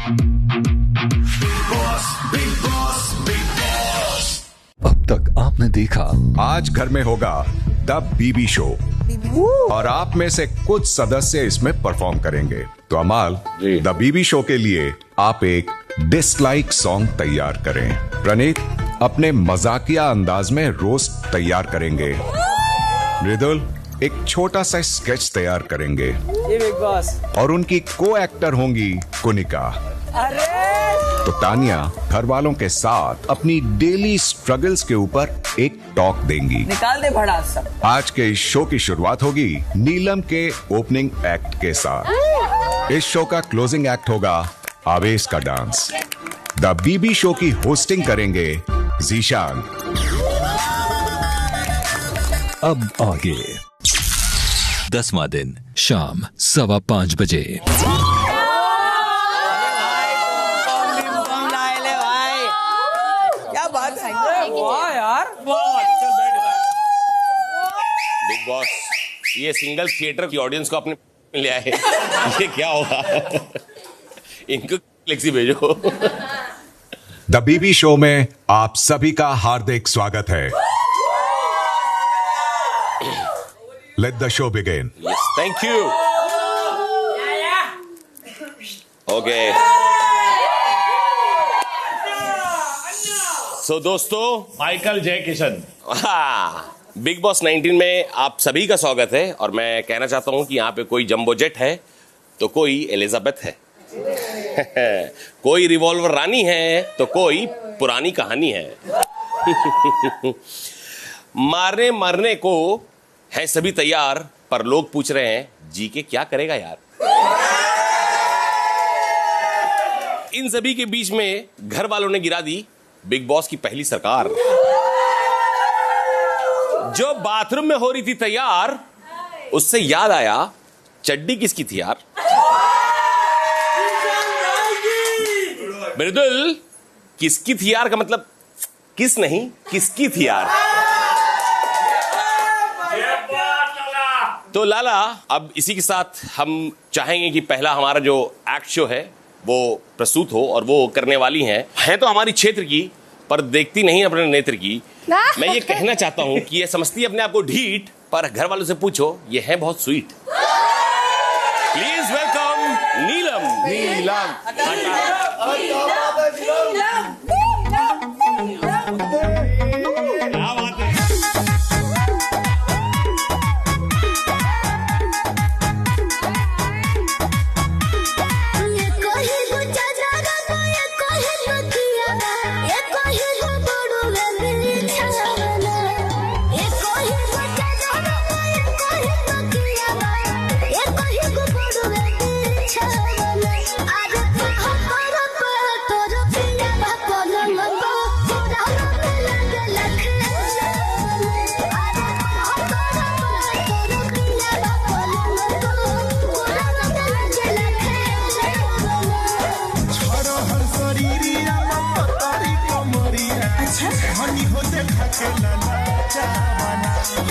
अब तक आपने देखा आज घर में होगा द बीबी शो और आप में से कुछ सदस्य इसमें परफॉर्म करेंगे। तो अमाल, द बीबी शो के लिए आप एक डिसलाइक सॉन्ग तैयार करें। प्रणीत अपने मजाकिया अंदाज में रोस्ट तैयार करेंगे। मृदुल एक छोटा सा स्केच तैयार करेंगे। ये बिग बॉस। और उनकी को एक्टर होंगी कुनिका। अरे तो तानिया घर वालों के साथ अपनी डेली स्ट्रगल्स के ऊपर एक टॉक देंगी। निकाल दे भड़ास सब। आज के इस शो की शुरुआत होगी नीलम के ओपनिंग एक्ट के साथ। इस शो का क्लोजिंग एक्ट होगा आवेश का डांस। द बीबी शो की होस्टिंग करेंगे जीशान। अब आगे 10वां दिन शाम 5:15 बजे। क्या बात है वाह यार। बिग बॉस ये सिंगल थिएटर की ऑडियंस को अपने ले आए। ये क्या होगा? इनको फ्लेक्सी भेजो। द बीबी शो में आप सभी का हार्दिक स्वागत है। Let the show begin. Yes, thank you. Okay so दोस्तों, माइकल जय किशन। बिग बॉस 19 में आप सभी का स्वागत है। और मैं कहना चाहता हूं कि यहाँ पे कोई जंबो जेट है तो कोई एलिजाबेथ है। कोई रिवॉल्वर रानी है तो कोई पुरानी कहानी है। मारने मरने को हैं सभी तैयार, पर लोग पूछ रहे हैं जी के क्या करेगा यार। इन सभी के बीच में घर वालों ने गिरा दी बिग बॉस की पहली सरकार। जो बाथरूम में हो रही थी तैयार, उससे याद आया चड्डी किसकी थी यार। मृदुल, किसकी थी यार का मतलब किस नहीं, किसकी थी यार। तो लाला, अब इसी के साथ हम चाहेंगे कि पहला हमारा जो एक्ट शो है वो प्रस्तुत हो। और वो करने वाली हैं तो हमारी क्षेत्र की, पर देखती नहीं अपने नेत्र की। मैं ये कहना चाहता हूं कि ये समझती है अपने आप को ढीठ, पर घर वालों से पूछो ये है बहुत स्वीट। प्लीज वेलकम नीलम।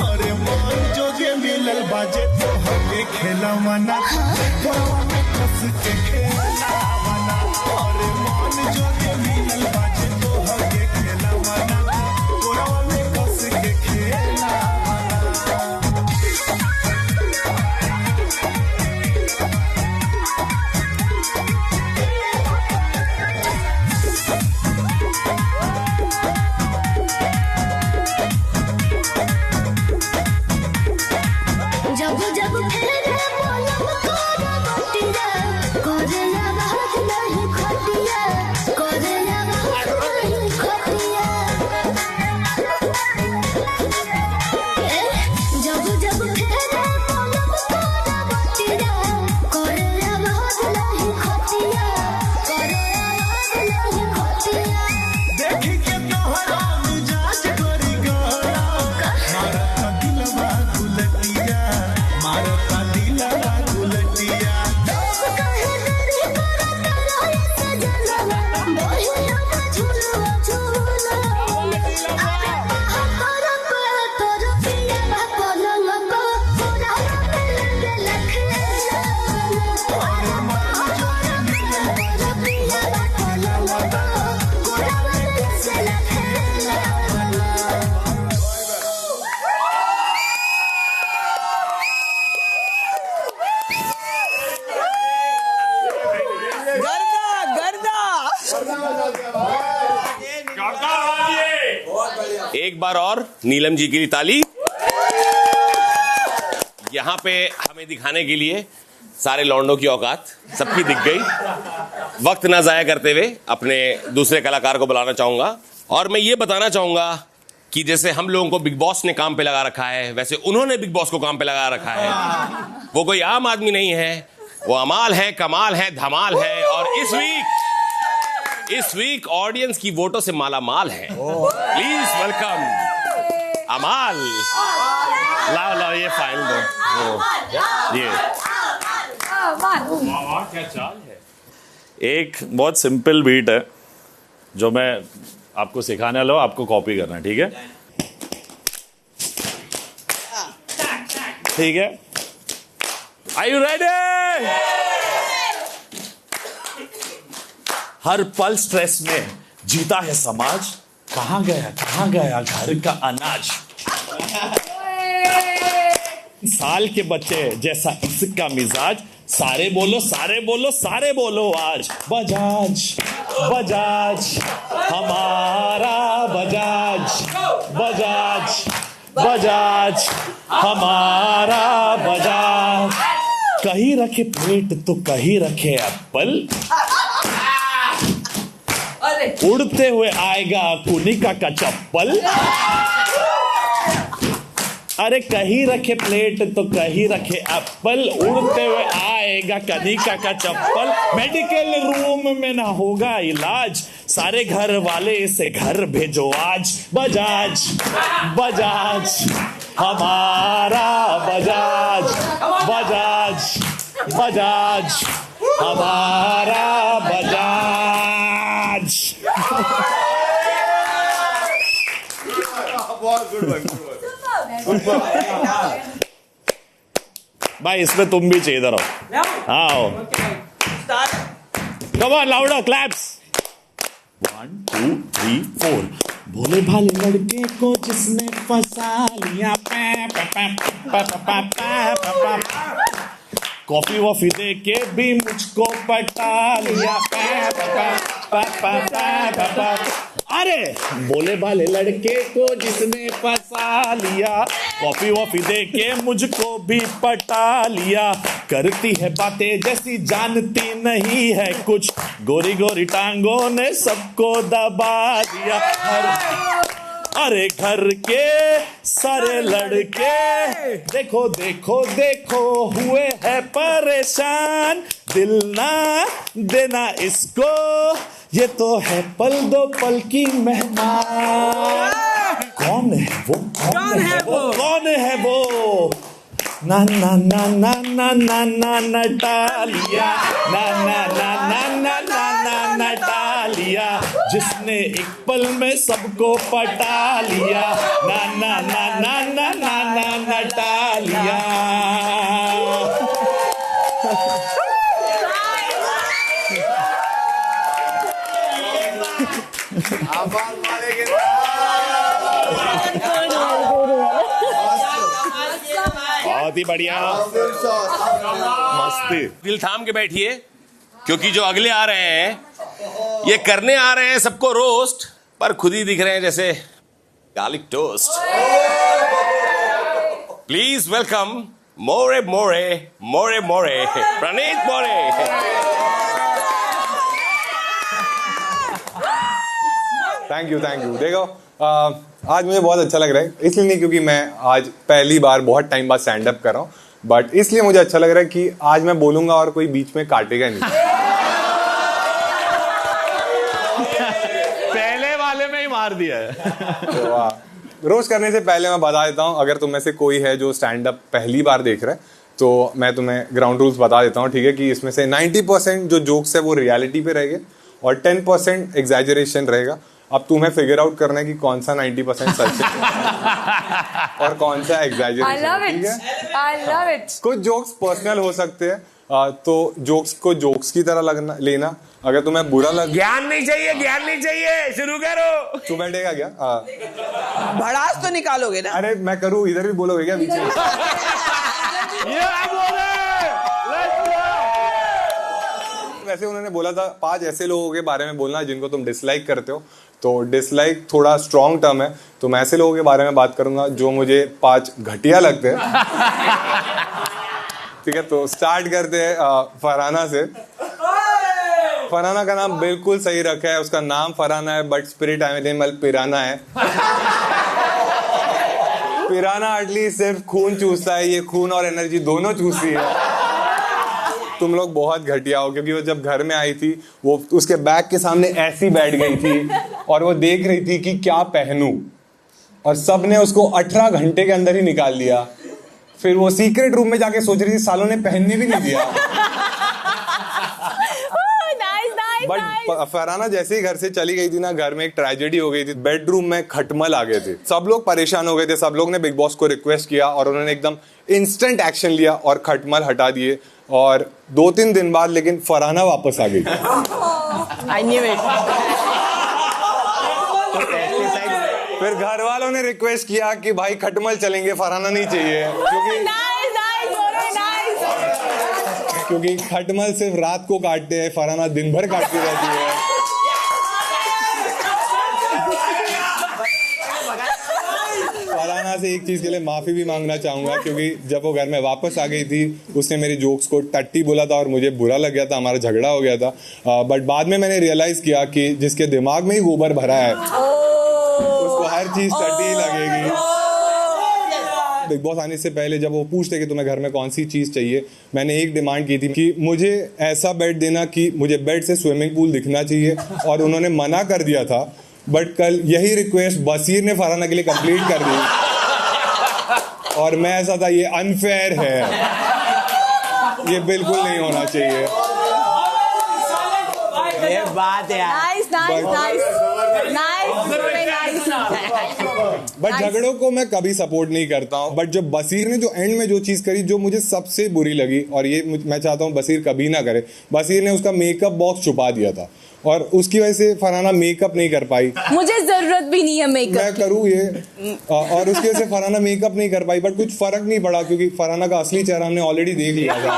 अरे मन जो जे मिलल बाजे तो हके खेला मना कस के खेला मना। अरे मन जो जे मिलल बाजे तो हके खेला मना कोरावा में कस के खेला मारता एक बार और नीलम जी के लिए ताली। यहां पे हमें दिखाने के लिए सारे लौंडों की औकात सबकी दिख गई। वक्त ना जाया करते हुए अपने दूसरे कलाकार को बुलाना चाहूंगा और मैं ये बताना चाहूंगा कि जैसे हम लोगों को बिग बॉस ने काम पे लगा रखा है, वैसे उन्होंने बिग बॉस को काम पे लगा रखा है। वो कोई आम आदमी नहीं है, वो अमाल है, कमाल है, धमाल है और इस वीक ऑडियंस की वोटों से माला माल है। प्लीज वेलकम अमाल। लाओ ये फाइल दो। ये क्या चाल है। एक बहुत सिंपल बीट है जो मैं आपको सिखाने वाला हूं, आपको कॉपी करना है, ठीक है? ठीक है, आर यू रेडी? हर पल स्ट्रेस में जीता है समाज, कहां गया घर का अनाज। साल के बच्चे जैसा इसका मिजाज, सारे बोलो आज। बजाज हमारा बजाज हमारा बजाज। कहीं रखे प्लेट तो कहीं रखे एप्पल, उड़ते हुए आएगा कुनिका का चप्पल। अरे कहीं रखे प्लेट तो कहीं रखे एप्पल, उड़ते हुए आएगा कनिका का चप्पल। मेडिकल रूम में ना होगा इलाज, सारे घर वाले इसे घर भेजो आज। बजाज हमारा बजाज हमारा बजाज। भाई इसमें तुम भी चाहिए, इधर आओ। आओ, कम ऑन, लाउडर, क्लैप्स। 1 2 3 4। भोले भाले लड़के को जिसने फंसा लिया, कॉफी वॉफी दे के भी मुझको पटा लिया। अरे भोले भाले लड़के को जिसने फंसा लिया, कॉफी वॉफी दे के मुझको भी पटा लिया। करती है बातें जैसी जानती नहीं है कुछ, गोरी गोरी टांगों ने सबको दबा दिया। अरे घर के सारे लड़के देखो हुए है परेशान। दिल ना देना इसको, ये तो है पल दो पल की मेहमान। कौन है वो ना ना ना ना ना ना ना नटालिया, ना ना ना ना ना ना ना नटालिया, जिसने एक पल में सबको पटा लिया। ना ना ना ना ना ना ना नटालिया। बहुत ही बढ़िया, मस्ती। दिल थाम के बैठिए, क्योंकि जो अगले आ रहे हैं ये करने आ रहे हैं सबको रोस्ट, पर खुद ही दिख रहे हैं जैसे garlic toast. Please welcome More Praneet More. Thank you. देखो आज मुझे बहुत अच्छा लग रहा है, इसलिए नहीं क्योंकि मैं आज पहली बार बहुत टाइम बाद स्टैंड अप कर रहा हूँ, बट इसलिए मुझे अच्छा लग रहा है कि आज मैं बोलूंगा और कोई बीच में काटेगा नहीं। पहले वाले में ही मार दिया है। तो रोज करने से पहले मैं बता देता हूँ, अगर तुम में से कोई है जो स्टैंड अप पहली बार देख रहा है तो मैं तुम्हें ग्राउंड रूल्स बता देता हूँ, ठीक है? कि इसमें से 90% जो जोक्स है वो रियलिटी पे रहेंगे और 10% एग्जैजरेशन रहेगा। अब तुम्हें फिगर आउट करना है कि कौन सा 90% सच है और कौन सा एग्जैजरेशन, ठीक है? I love it. कुछ जोक्स पर्सनल हो सकते हैं, तो जोक्स को जोक्स की तरह लेना। अगर तुम्हें बुरा लग, ज्ञान नहीं चाहिए, शुरू करो। तू बैठेगा क्या? भड़ास तो निकालोगे ना? अरे मैं करूँ, इधर भी बोलोगे क्या बीच में? वैसे उन्होंने बोला था 5 ऐसे लोगों के बारे में बोलना जिनको तुम डिसलाइक करते हो, तो डिसलाइक थोड़ा स्ट्रॉन्ग टर्म है, तो मैं ऐसे लोगों के बारे में बात करूंगा जो मुझे 5 घटिया लगते हैं। ठीक है, तो स्टार्ट करते हैं फरहाना से। फरहाना का नाम बिल्कुल सही रखा है, उसका नाम फरहाना है बट स्पिरिट एनिमल पिराना है। पिराना एटलीस्ट सिर्फ खून चूसता है, ये खून और एनर्जी दोनों चूसती है। तुम लोग बहुत घटिया हो, क्योंकि वो जब घर में आई थी वो उसके बैग के सामने ऐसी बैठ गई थी और वो देख रही थी कि क्या पहनूं, और सब ने उसको 18 घंटे के अंदर ही निकाल दिया। फिर वो सीक्रेट रूम में जाके सोच रही थी सालों ने पहनने भी नहीं दिया। बट फरहाना जैसे ही घर से चली गई थी ना, घर में एक ट्रेजेडी हो गई थी। बेडरूम में खटमल आ गए थे, सब लोग परेशान हो गए थे। सब लोग ने बिग बॉस को रिक्वेस्ट किया और उन्होंने एकदम इंस्टेंट एक्शन लिया और खटमल हटा दिए। और 2-3 दिन बाद लेकिन फरहाना वापस आ गई। फिर घर वालों ने रिक्वेस्ट किया कि भाई खटमल चलेंगे, फरहाना नहीं चाहिए, क्योंकि खटमल सिर्फ रात को काटते हैं, फरहाना दिन भर काटती रहती है। फरहाना से एक चीज के लिए माफी भी मांगना चाहूंगा, क्योंकि जब वो घर में वापस आ गई थी उसने मेरी जोक्स को टट्टी बोला था और मुझे बुरा लग गया था, हमारा झगड़ा हो गया था। बट बाद में मैंने रियलाइज किया कि जिसके दिमाग में ही गोबर भरा है उसको हर चीज टट्टी ही लगेगी। बिग बॉस आने से पहले जब वो पूछते कि तुम्हें घर में कौन सी चीज चाहिए, मैंने एक डिमांड की थी कि मुझे ऐसा बेड देना कि मुझे बेड से स्विमिंग पूल दिखना चाहिए, और उन्होंने मना कर दिया था। बट कल यही रिक्वेस्ट बसीर ने फरहाना के लिए कंप्लीट कर दी, और मैं ऐसा था ये अनफेयर है, ये बिल्कुल नहीं होना चाहिए। ये बात है। बट झगड़ों को मैं कभी सपोर्ट नहीं करता हूँ। बट जब बसीर ने जो एंड में जो चीज करी जो मुझे सबसे बुरी लगी, और ये मैं चाहता हूँ बसीर कभी ना करे, बसीर ने उसका मेकअप बॉक्स छुपा दिया था और उसकी वजह से फरहाना मेकअप नहीं कर पाई। मुझे जरूरत भी नहीं है मेकअप, मैं करूँ ये, और उसकी वजह से फरहाना मेकअप नहीं कर पाई। बट कुछ फर्क नहीं पड़ा, क्योंकि फरहाना का असली चेहरा हमने ऑलरेडी देख लिया था।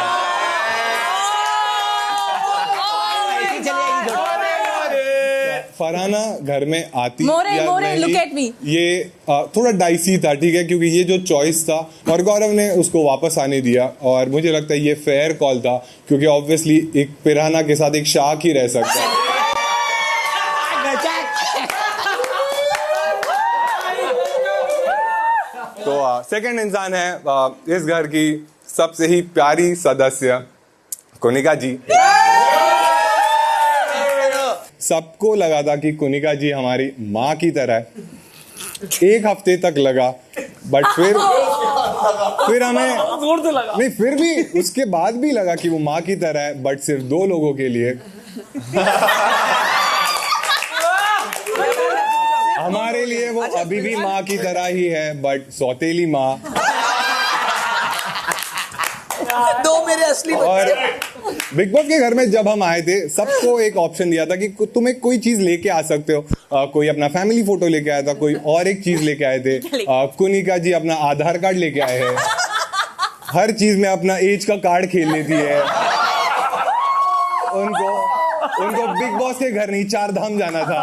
फरहाना घर में आती मोरे, या मोरे, नहीं, look at me. ये थोड़ा डाइसी था, ठीक है, क्योंकि ये जो चॉइस था और गौरव ने उसको वापस आने दिया, और मुझे लगता है ये फेयर कॉल था, क्योंकि ऑब्वियसली एक पिराना के साथ एक शार्क ही रह सकता है। तो सेकंड इंसान है इस घर की सबसे ही प्यारी सदस्य कुनिका जी। सबको लगा था कि कुनिका जी हमारी माँ की तरह है, एक हफ्ते तक लगा, बट फिर हमें नहीं, फिर भी उसके बाद भी लगा कि वो माँ की तरह है, बट सिर्फ 2 लोगों के लिए। हमारे लिए वो अभी भी माँ की तरह ही है, बट सौतेली माँ। दो मेरे असली और बिग बॉस के घर में जब हम आए थे सबको एक ऑप्शन दिया था कि तुम एक कोई चीज लेके आ सकते हो। कोई अपना फैमिली फोटो लेके आया था, कोई और एक चीज लेके आए थे। कुनिका जी अपना आधार कार्ड लेके आए हैं, हर चीज में अपना एज का कार्ड खेल लेती है। उनको बिग बॉस के घर नहीं 4 धाम जाना था।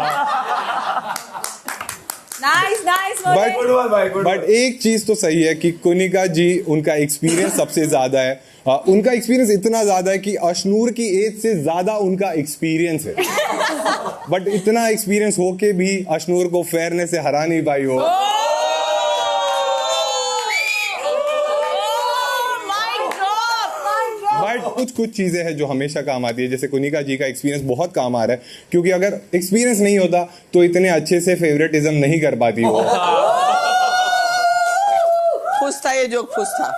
बट एक चीज तो सही है कि कुनिका जी, उनका एक्सपीरियंस सबसे ज्यादा है। उनका एक्सपीरियंस इतना ज्यादा है कि अशनूर की एज से ज्यादा उनका एक्सपीरियंस है। बट इतना एक्सपीरियंस होके भी अशनूर को फेयरनेस से हरा नहीं पाई हो। बट कुछ चीजें हैं जो हमेशा काम आती है, जैसे कुनिका जी का एक्सपीरियंस बहुत काम आ रहा है, क्योंकि अगर एक्सपीरियंस नहीं होता तो इतने अच्छे से फेवरेटिज्म नहीं कर पाती वो। खुश था ये जोक, खुश था।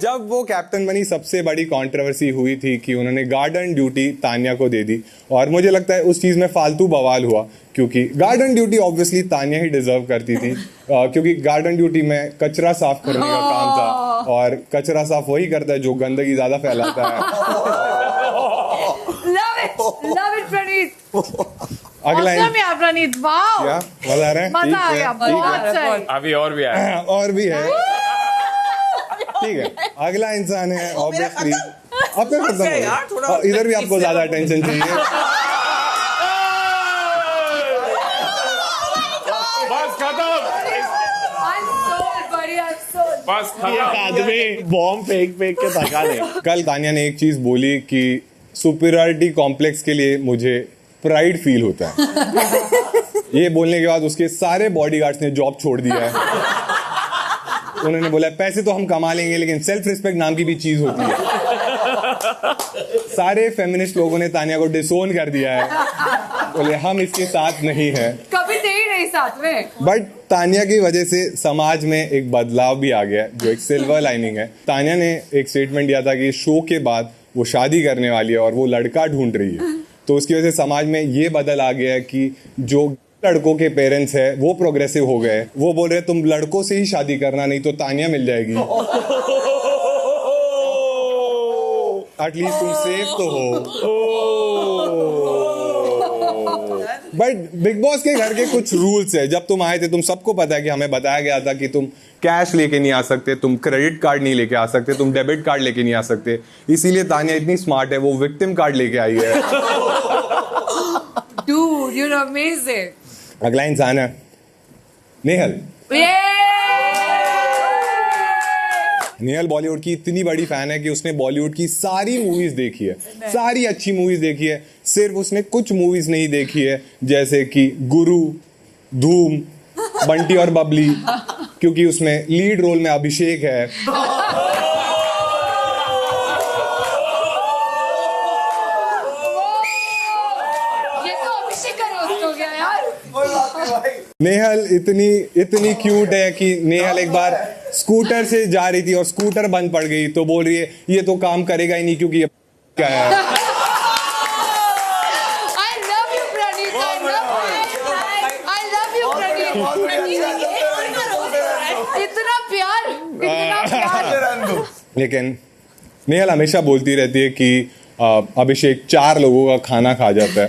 जब वो कैप्टन बनी सबसे बड़ी कंट्रोवर्सी हुई थी कि उन्होंने गार्डन ड्यूटी तान्या को दे दी, और मुझे लगता है उस चीज में फालतू बवाल हुआ, क्योंकि garden duty obviously Tanya he deserve करती थी, क्योंकि गार्डन ड्यूटी में कचरा साफ करने का काम था, और कचरा साफ वही करता है जो गंदगी ज्यादा फैलाता है। Love it, प्रणीत। अगला प्रणीत, वाह, मजा आ रहा है, मजा आ गया, बहुत सही। अभी और भी आया और भी है, ठीक है। अगला इंसान है ऑब्वियसली, अब तक खत्म हो गया, इधर भी आपको ज्यादा अटेंशन चाहिए। बस एक आदमी बॉम्ब फेंक के थका दे। कल तानिया ने एक चीज बोली कि सुपीरियरिटी कॉम्प्लेक्स के लिए मुझे प्राइड फील होता है। ये बोलने के बाद उसके सारे बॉडीगार्ड्स ने जॉब छोड़ दिया है। उन्होंने बोला पैसे तो हम कमा लेंगे लेकिन सेल्फ रिस्पेक्ट नाम की भी चीज होती है। सारे फेमिनिस्ट लोगों ने तानिया को डिसोन कर दिया है, बोले हम इसके साथ नहीं हैं। कभी थे ही नहीं साथ में। बट तानिया की वजह से समाज में एक बदलाव भी आ गया है, जो एक सिल्वर लाइनिंग है। तानिया ने एक स्टेटमेंट दिया था कि शो के बाद वो शादी करने वाली है और वो लड़का ढूंढ रही है। तो उसकी वजह से समाज में ये बदल आ गया है कि जो लड़कों के पेरेंट्स है वो प्रोग्रेसिव हो गए। वो बोल रहे तुम लड़कों से ही शादी करना, नहीं तो तानिया मिल जाएगी। एटलीस्ट तुम सेफ तो हो। बट बिग बॉस के घर के कुछ रूल्स है। जब तुम आए थे तुम सबको पता है कि हमें बताया गया था कि तुम कैश लेके नहीं आ सकते, तुम क्रेडिट कार्ड नहीं लेके आ सकते, तुम डेबिट कार्ड लेके नहीं आ सकते। इसीलिए तानिया इतनी स्मार्ट है, वो विक्टिम कार्ड लेके आई है। Dude, you're amazing. अगला इंसान है नेहल। नेहल बॉलीवुड की इतनी बड़ी फैन है कि उसने बॉलीवुड की सारी मूवीज देखी है, सारी अच्छी मूवीज देखी है। सिर्फ उसने कुछ मूवीज नहीं देखी है, जैसे कि गुरु, धूम, बंटी और बबली, क्योंकि उसमें लीड रोल में अभिषेक है। ये तो अभिषेक का रोस्ट हो गया यार। नेहल इतनी क्यूट है कि नेहल एक बार स्कूटर से जा रही थी और स्कूटर बंद पड़ गई, तो बोल रही है ये तो काम करेगा ही नहीं क्योंकि ये क्या है। I love you, Pranit. I love you, Pranit. इतना प्यार। लेकिन नेहल हमेशा बोलती रहती है कि अभिषेक 4 लोगों का खाना खा जाता है।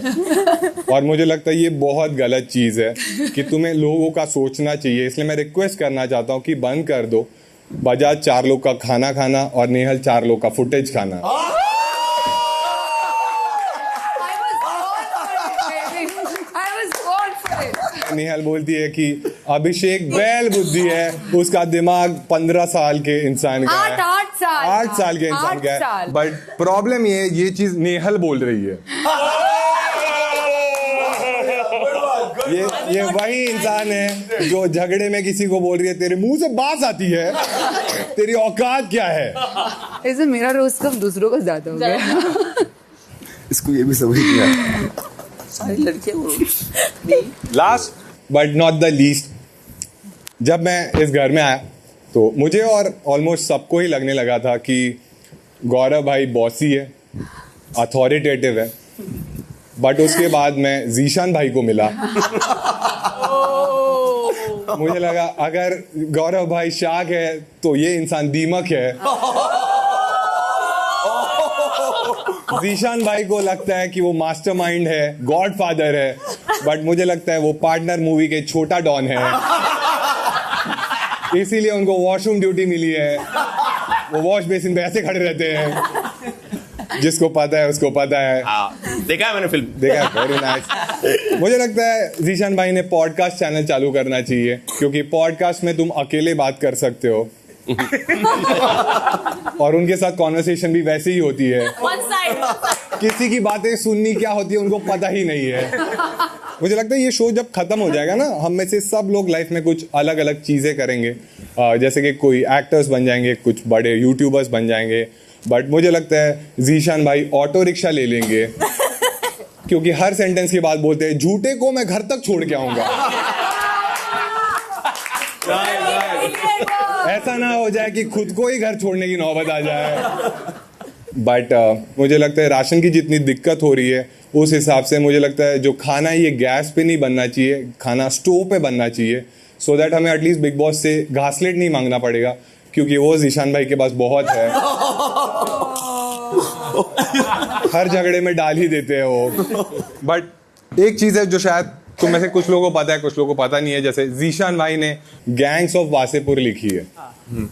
और मुझे लगता है ये बहुत गलत चीज है कि तुम्हें लोगों का सोचना चाहिए। इसलिए मैं रिक्वेस्ट करना चाहता हूँ कि बंद कर दो बजाज 4 लोग का खाना खाना और नेहल 4 लोग का फुटेज खाना। नेहल बोलती है कि अभिषेक बैल बुद्धि है, उसका दिमाग 15 साल के इंसान का है, 8 साल के इंसान का है। बट प्रॉब्लम ये चीज नेहल बोल रही है। ये वही इंसान है जो झगड़े में किसी को बोल रही है तेरे मुंह से बात आती है, तेरी औकात क्या है। ऐसे मेरा रोज कब दूसरों को ज्यादा हो गया। इसको ये भी समझ गया। सारी लड़कियां last but not the least, जब मैं इस घर में आया तो मुझे और ऑलमोस्ट सबको ही लगने लगा था कि गौरव भाई बॉसी है, अथॉरिटेटिव है। बट उसके बाद मैं जीशान भाई को मिला। मुझे लगा अगर गौरव भाई शाक है तो ये इंसान दीमक है। जीशान भाई को लगता है कि वो मास्टरमाइंड है, गॉडफादर है। बट मुझे लगता है वो पार्टनर मूवी के छोटा डॉन है। इसीलिए उनको वॉशरूम ड्यूटी मिली है। वो वॉश बेसिन पे ऐसे खड़े रहते हैं। जिसको पता है उसको पता है। देखा है मैंने फिल्म, देखा है, वेरी नाइस। मुझे लगता है जीशान भाई ने पॉडकास्ट चैनल चालू करना चाहिए, क्योंकि पॉडकास्ट में तुम अकेले बात कर सकते हो और उनके साथ कॉन्वर्सेशन भी वैसे ही होती है। किसी की बातें सुननी क्या होती है उनको पता ही नहीं है। मुझे लगता है ये शो जब खत्म हो जाएगा ना, हम में से सब लोग लाइफ में कुछ अलग अलग चीजें करेंगे। जैसे कि कोई एक्टर्स बन जाएंगे, कुछ बड़े यूट्यूबर्स बन जाएंगे। बट मुझे लगता है जीशान भाई ऑटो रिक्शा ले लेंगे, क्योंकि हर सेंटेंस के बाद बोलते हैं झूठे को मैं घर तक छोड़ के आऊंगा। ऐसा ना हो जाए कि खुद को ही घर छोड़ने की नौबत आ जाए। बट मुझे लगता है राशन की जितनी दिक्कत हो रही है उस हिसाब से मुझे लगता है जो खाना है ये गैस पे नहीं बनना चाहिए, खाना स्टोव पे बनना चाहिए, सो दैट हमें एटलीस्ट बिग बॉस से घासलेट नहीं मांगना पड़ेगा, क्योंकि वो जीशान भाई के पास बहुत है। हर झगड़े में डाल ही देते हैं वो। बट एक चीज है जो शायद तुम में से कुछ लोगों को पता है, कुछ लोगों को पता नहीं है। जैसे जीशान भाई ने गैंग्स ऑफ वासेपुर लिखी है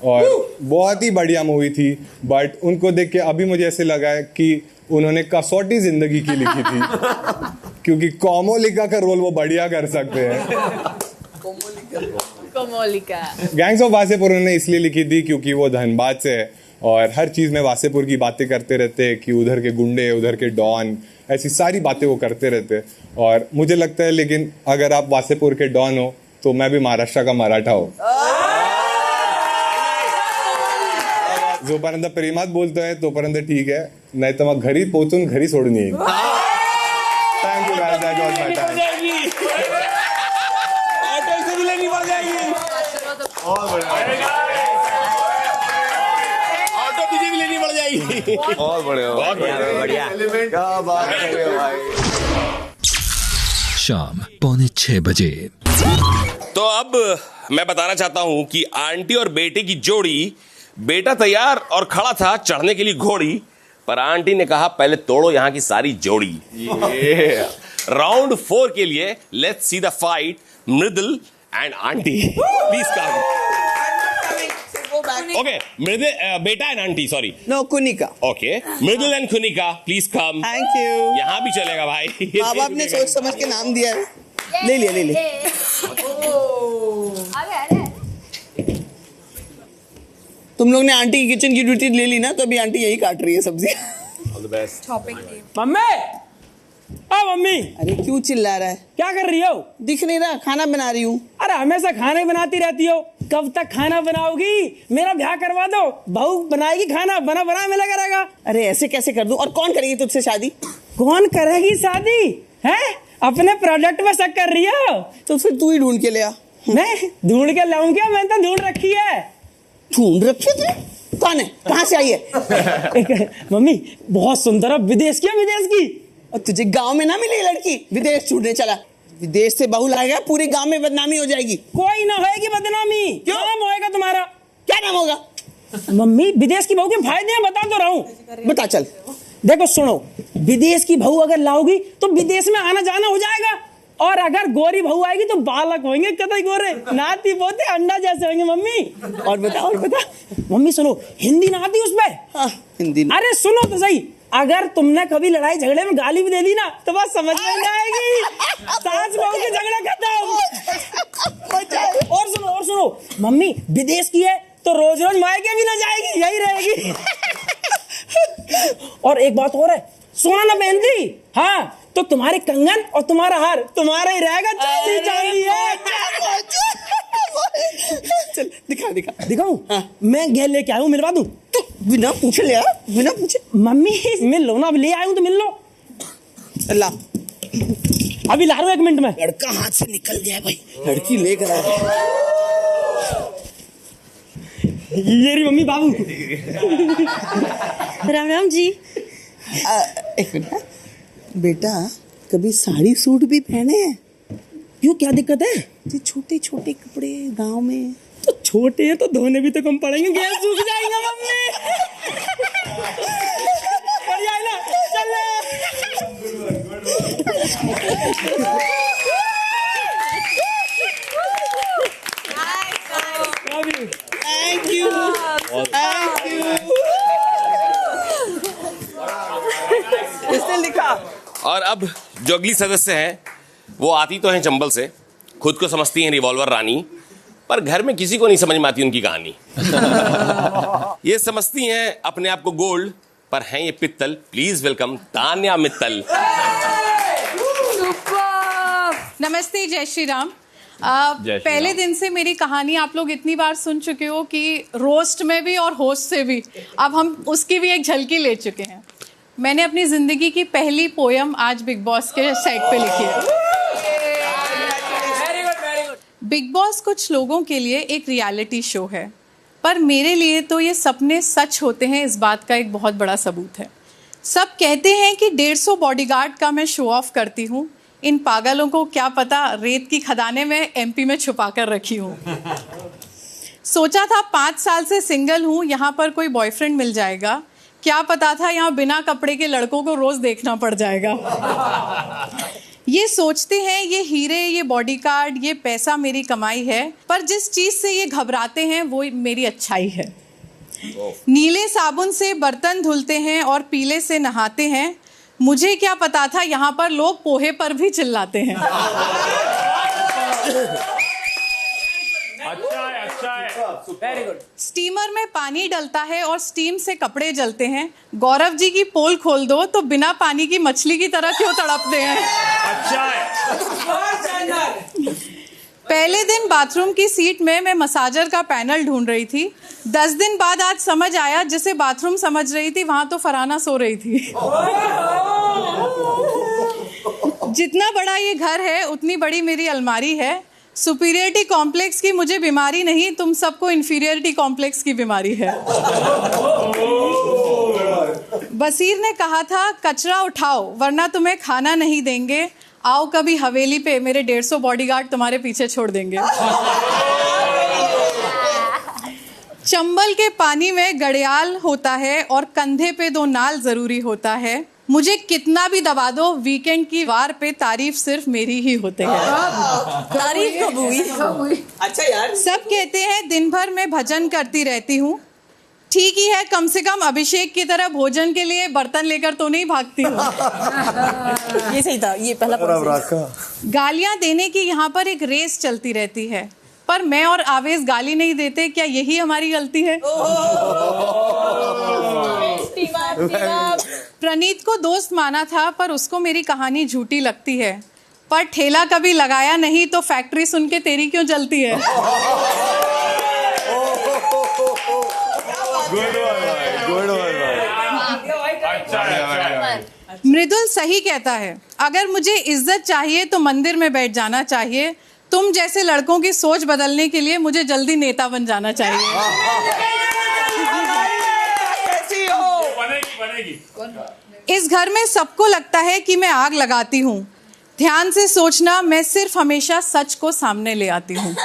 और बहुत ही बढ़िया मूवी थी। बट उनको देख के अभी मुझे ऐसे लगा है कि उन्होंने कसौटी जिंदगी की लिखी थी, क्योंकि कोमोलिका का रोल वो बढ़िया कर सकते हैं। कोमोलिका। गैंग्स ऑफ वासेपुर उन्होंने इसलिए लिखी थी क्योंकि वो धनबाद से है और हर चीज में वासेपुर की बातें करते रहते कि उधर के गुंडे, उधर के डॉन, ऐसी सारी बातें वो करते रहते। और मुझे लगता है लेकिन अगर आप वासेपुर के डॉन हो तो मैं भी महाराष्ट्र का मराठा हूँ। जोपर्यंत प्रेमात बोलतोय तोपर्यंत ठीक आहे, नाही तर मग घरी पोहोचून घरी सोडून येईन। Thank you guys, that was my time. Auto से भी लेनी पड़ जाएगी, ऑटो तुझे भी लेनी पड़ जाएगी। बहुत बढ़िया, क्या बात कर रहे हो भाई। शाम 5:45 बजे। तो अब मैं बताना चाहता हूं कि आंटी और बेटे की जोड़ी, बेटा तैयार और खड़ा था चढ़ने के लिए घोड़ी, पर आंटी ने कहा पहले तोड़ो यहां की सारी जोड़ी। राउंड 4 के लिए let's see the fight, Mridul and aunty. Please come. Okay, Mridul, बेटा and aunty, sorry no, Kunika. Okay, Mridul and Kunika, please come. Thank you. यहां भी चलेगा भाई। माँ बाप ने सोच समझ के नाम दिया है, ले लिया। तुम लोग ने आंटी की किचन की ड्यूटी ले ली ना, तो अभी आंटी यही काट रही है सब्जी। All the best. मम्मी, ओ मम्मी, अरे क्यों चिल्ला रहा है? क्या कर रही हो? दिख नहीं रहा, खाना बना रही हूँ। अरे हमेशा खाने बनाती रहती हो, कब तक खाना बनाओगी? मेरा ब्याह करवा दो, बहू बनाएगी खाना, बना बना मिला करेगा। अरे ऐसे कैसे कर दूं? और कौन करेगी तुझसे शादी? कौन करेगी शादी? है अपने प्रोडक्ट में शक कर रही हो? तो फिर तू ही ढूंढ के ले आ। मैं ढूंढ के लाऊं क्या? मैंने तो ढूंढ रखी है। ढूंढ रखी थी? कौन है? कहाँ से आई है? मम्मी बहुत सुंदर है, विदेश की है, विदेश की। और तुझे गांव में ना मिली लड़की, विदेश छूटने चला। विदेश से बहू लाएगा, पूरे गांव में बदनामी हो जाएगी। कोई ना होएगी बदनामी। क्यों? नाम होएगा तुम्हारा। क्या नाम होगा? मम्मी विदेश की बहू के फायदे हैं बता तो रहा हूँ। बता चल। देखो सुनो, विदेश की बहू अगर लाओगी तो विदेश में आना जाना हो जाएगा, और अगर गोरी बहू आएगी तो बालक होंगे कतई गोरे, नाती पोते अंडा जैसे होंगे। मम्मी और बता। मम्मी सुनो, हिंदी ना आती उसमें? हाँ, हिंदी ना। अरे सुनो तो सही, अगर तुमने कभी लड़ाई झगड़े में गाली भी दे दी ना तो बस समझ में नहीं आएगी, सास बहू के झगड़ा खत्म। और सुनो मम्मी, विदेश की है तो रोज रोज मायके भी ना जाएगी, यही रहेगी। और एक बात और है, सोना ना पहनती, हाँ तो तुम्हारे कंगन और तुम्हारा हार तुम्हारा ही रहेगा, चांदी है। चल दिखाऊं? हाँ। मैं घेर लेके आया हूँ, मिलवा दूं? तो बिना पूछे ले आ, बिना पूछे। मम्मी मिल लो ना, अब ले आया हूँ तो मिल लो। ला, अभी ला रहा हूँ, 1 मिनट में। लड़का हाथ से निकल गया भाई, लड़की लेकर आया। ये रही मम्मी बाबू। राम राम जी। एक मिनट बेटा, कभी साड़ी सूट भी पहने हैं? क्यों, क्या दिक्कत है? छोटे छोटे कपड़े गांव में तो छोटे हैं तो धोने भी तो कम पड़ेंगे, गैस सूख जाएंगे मम्मी। बढ़िया है ना? चल थैंक यू। इसने लिखा। और अब जो अगली सदस्य हैं वो आती तो हैं चंबल से, खुद को समझती हैं रिवॉल्वर रानी, पर घर में किसी को नहीं समझ में आती उनकी कहानी। ये समझती हैं अपने आप को गोल्ड, पर हैं ये पित्तल। Please welcome Tanya Mittal. नमस्ते, जय श्री राम। पहले दिन से मेरी कहानी आप लोग इतनी बार सुन चुके हो कि रोस्ट में भी और होस्ट से भी अब हम उसकी भी एक झलकी ले चुके हैं। मैंने अपनी जिंदगी की पहली पोयम आज बिग बॉस के सेट पे लिखी है। बिग बॉस कुछ लोगों के लिए एक रियलिटी शो है, पर मेरे लिए तो ये सपने सच होते हैं, इस बात का एक बहुत बड़ा सबूत है। सब कहते हैं कि 150 बॉडीगार्ड का मैं शो ऑफ करती हूँ, इन पागलों को क्या पता रेत की खदानें में एमपी में छुपा कर रखी हूँ। सोचा था 5 साल से सिंगल हूँ, यहाँ पर कोई बॉयफ्रेंड मिल जाएगा, क्या पता था यहाँ बिना कपड़े के लड़कों को रोज देखना पड़ जाएगा। ये सोचते हैं ये हीरे, ये बॉडीगार्ड, ये पैसा मेरी कमाई है, पर जिस चीज से ये घबराते हैं वो मेरी अच्छाई है। नीले साबुन से बर्तन धुलते हैं और पीले से नहाते हैं, मुझे क्या पता था यहाँ पर लोग पोहे पर भी चिल्लाते हैं। Very good. स्टीमर में पानी डलता है और स्टीम से कपड़े जलते हैं। गौरव जी की पोल खोल दो तो बिना पानी की मछली की तरह क्यों तड़पते हैं? अच्छा है। पहले दिन बाथरूम की सीट में मैं मसाजर का पैनल ढूंढ रही थी। 10 दिन बाद आज समझ आया, जिसे बाथरूम समझ रही थी वहां तो फरहाना सो रही थी। जितना बड़ा ये घर है उतनी बड़ी मेरी अलमारी है। सुपीरियरिटी कॉम्प्लेक्स की मुझे बीमारी नहीं, तुम सबको इंफीरियरिटी कॉम्प्लेक्स की बीमारी है। बसीर ने कहा था कचरा उठाओ वरना तुम्हें खाना नहीं देंगे। आओ कभी हवेली पे, मेरे 150 बॉडीगार्ड तुम्हारे पीछे छोड़ देंगे। चंबल के पानी में गड़ियाल होता है और कंधे पे 2 नाल जरूरी होता है। मुझे कितना भी दबा दो, वीकेंड की वार पे तारीफ सिर्फ मेरी ही होते हैं। तारीफ कब हुई? अच्छा यार। सब कहते हैं दिन भर मैं भजन करती रहती हूँ। ठीक ही है, कम से कम अभिषेक की तरह भोजन के लिए बर्तन लेकर तो नहीं भागती हूँ। ये सही था, ये पहला पॉइंट। गालियां देने की यहाँ पर एक रेस चलती रहती है, पर मैं और आवेश गाली नहीं देते। क्या यही हमारी गलती है? प्रणीत को दोस्त माना था पर उसको मेरी कहानी झूठी लगती है। पर ठेला कभी लगाया नहीं तो फैक्ट्री सुन के तेरी क्यों जलती है? मृदुल सही कहता है, अगर मुझे इज्जत चाहिए तो मंदिर में बैठ जाना चाहिए। तुम जैसे लड़कों की सोच बदलने के लिए मुझे जल्दी नेता बन जाना चाहिए। इस घर में सबको लगता है कि मैं आग लगाती हूँ। ध्यान से सोचना, मैं सिर्फ हमेशा सच को सामने ले आती हूँ।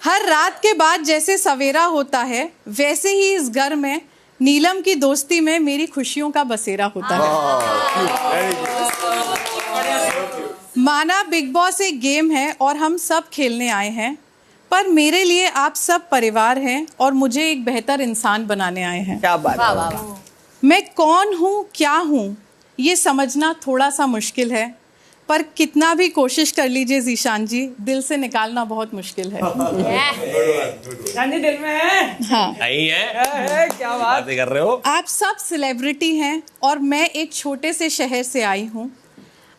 हर रात के बाद जैसे सवेरा होता है वैसे ही इस घर में नीलम की दोस्ती में मेरी खुशियों का बसेरा होता है। माना बिग बॉस एक गेम है और हम सब खेलने आए हैं, पर मेरे लिए आप सब परिवार हैं और मुझे एक बेहतर इंसान बनाने आए हैं। क्या बात। मैं कौन हूँ, क्या हूँ, ये समझना थोड़ा सा मुश्किल है, पर कितना भी कोशिश कर लीजिए जीशान जी, दिल से निकालना बहुत मुश्किल है। दिल में है? हाँ नहीं है। क्या बात कर रहे हो? आप सब सेलिब्रिटी हैं और मैं एक छोटे से शहर से आई हूँ।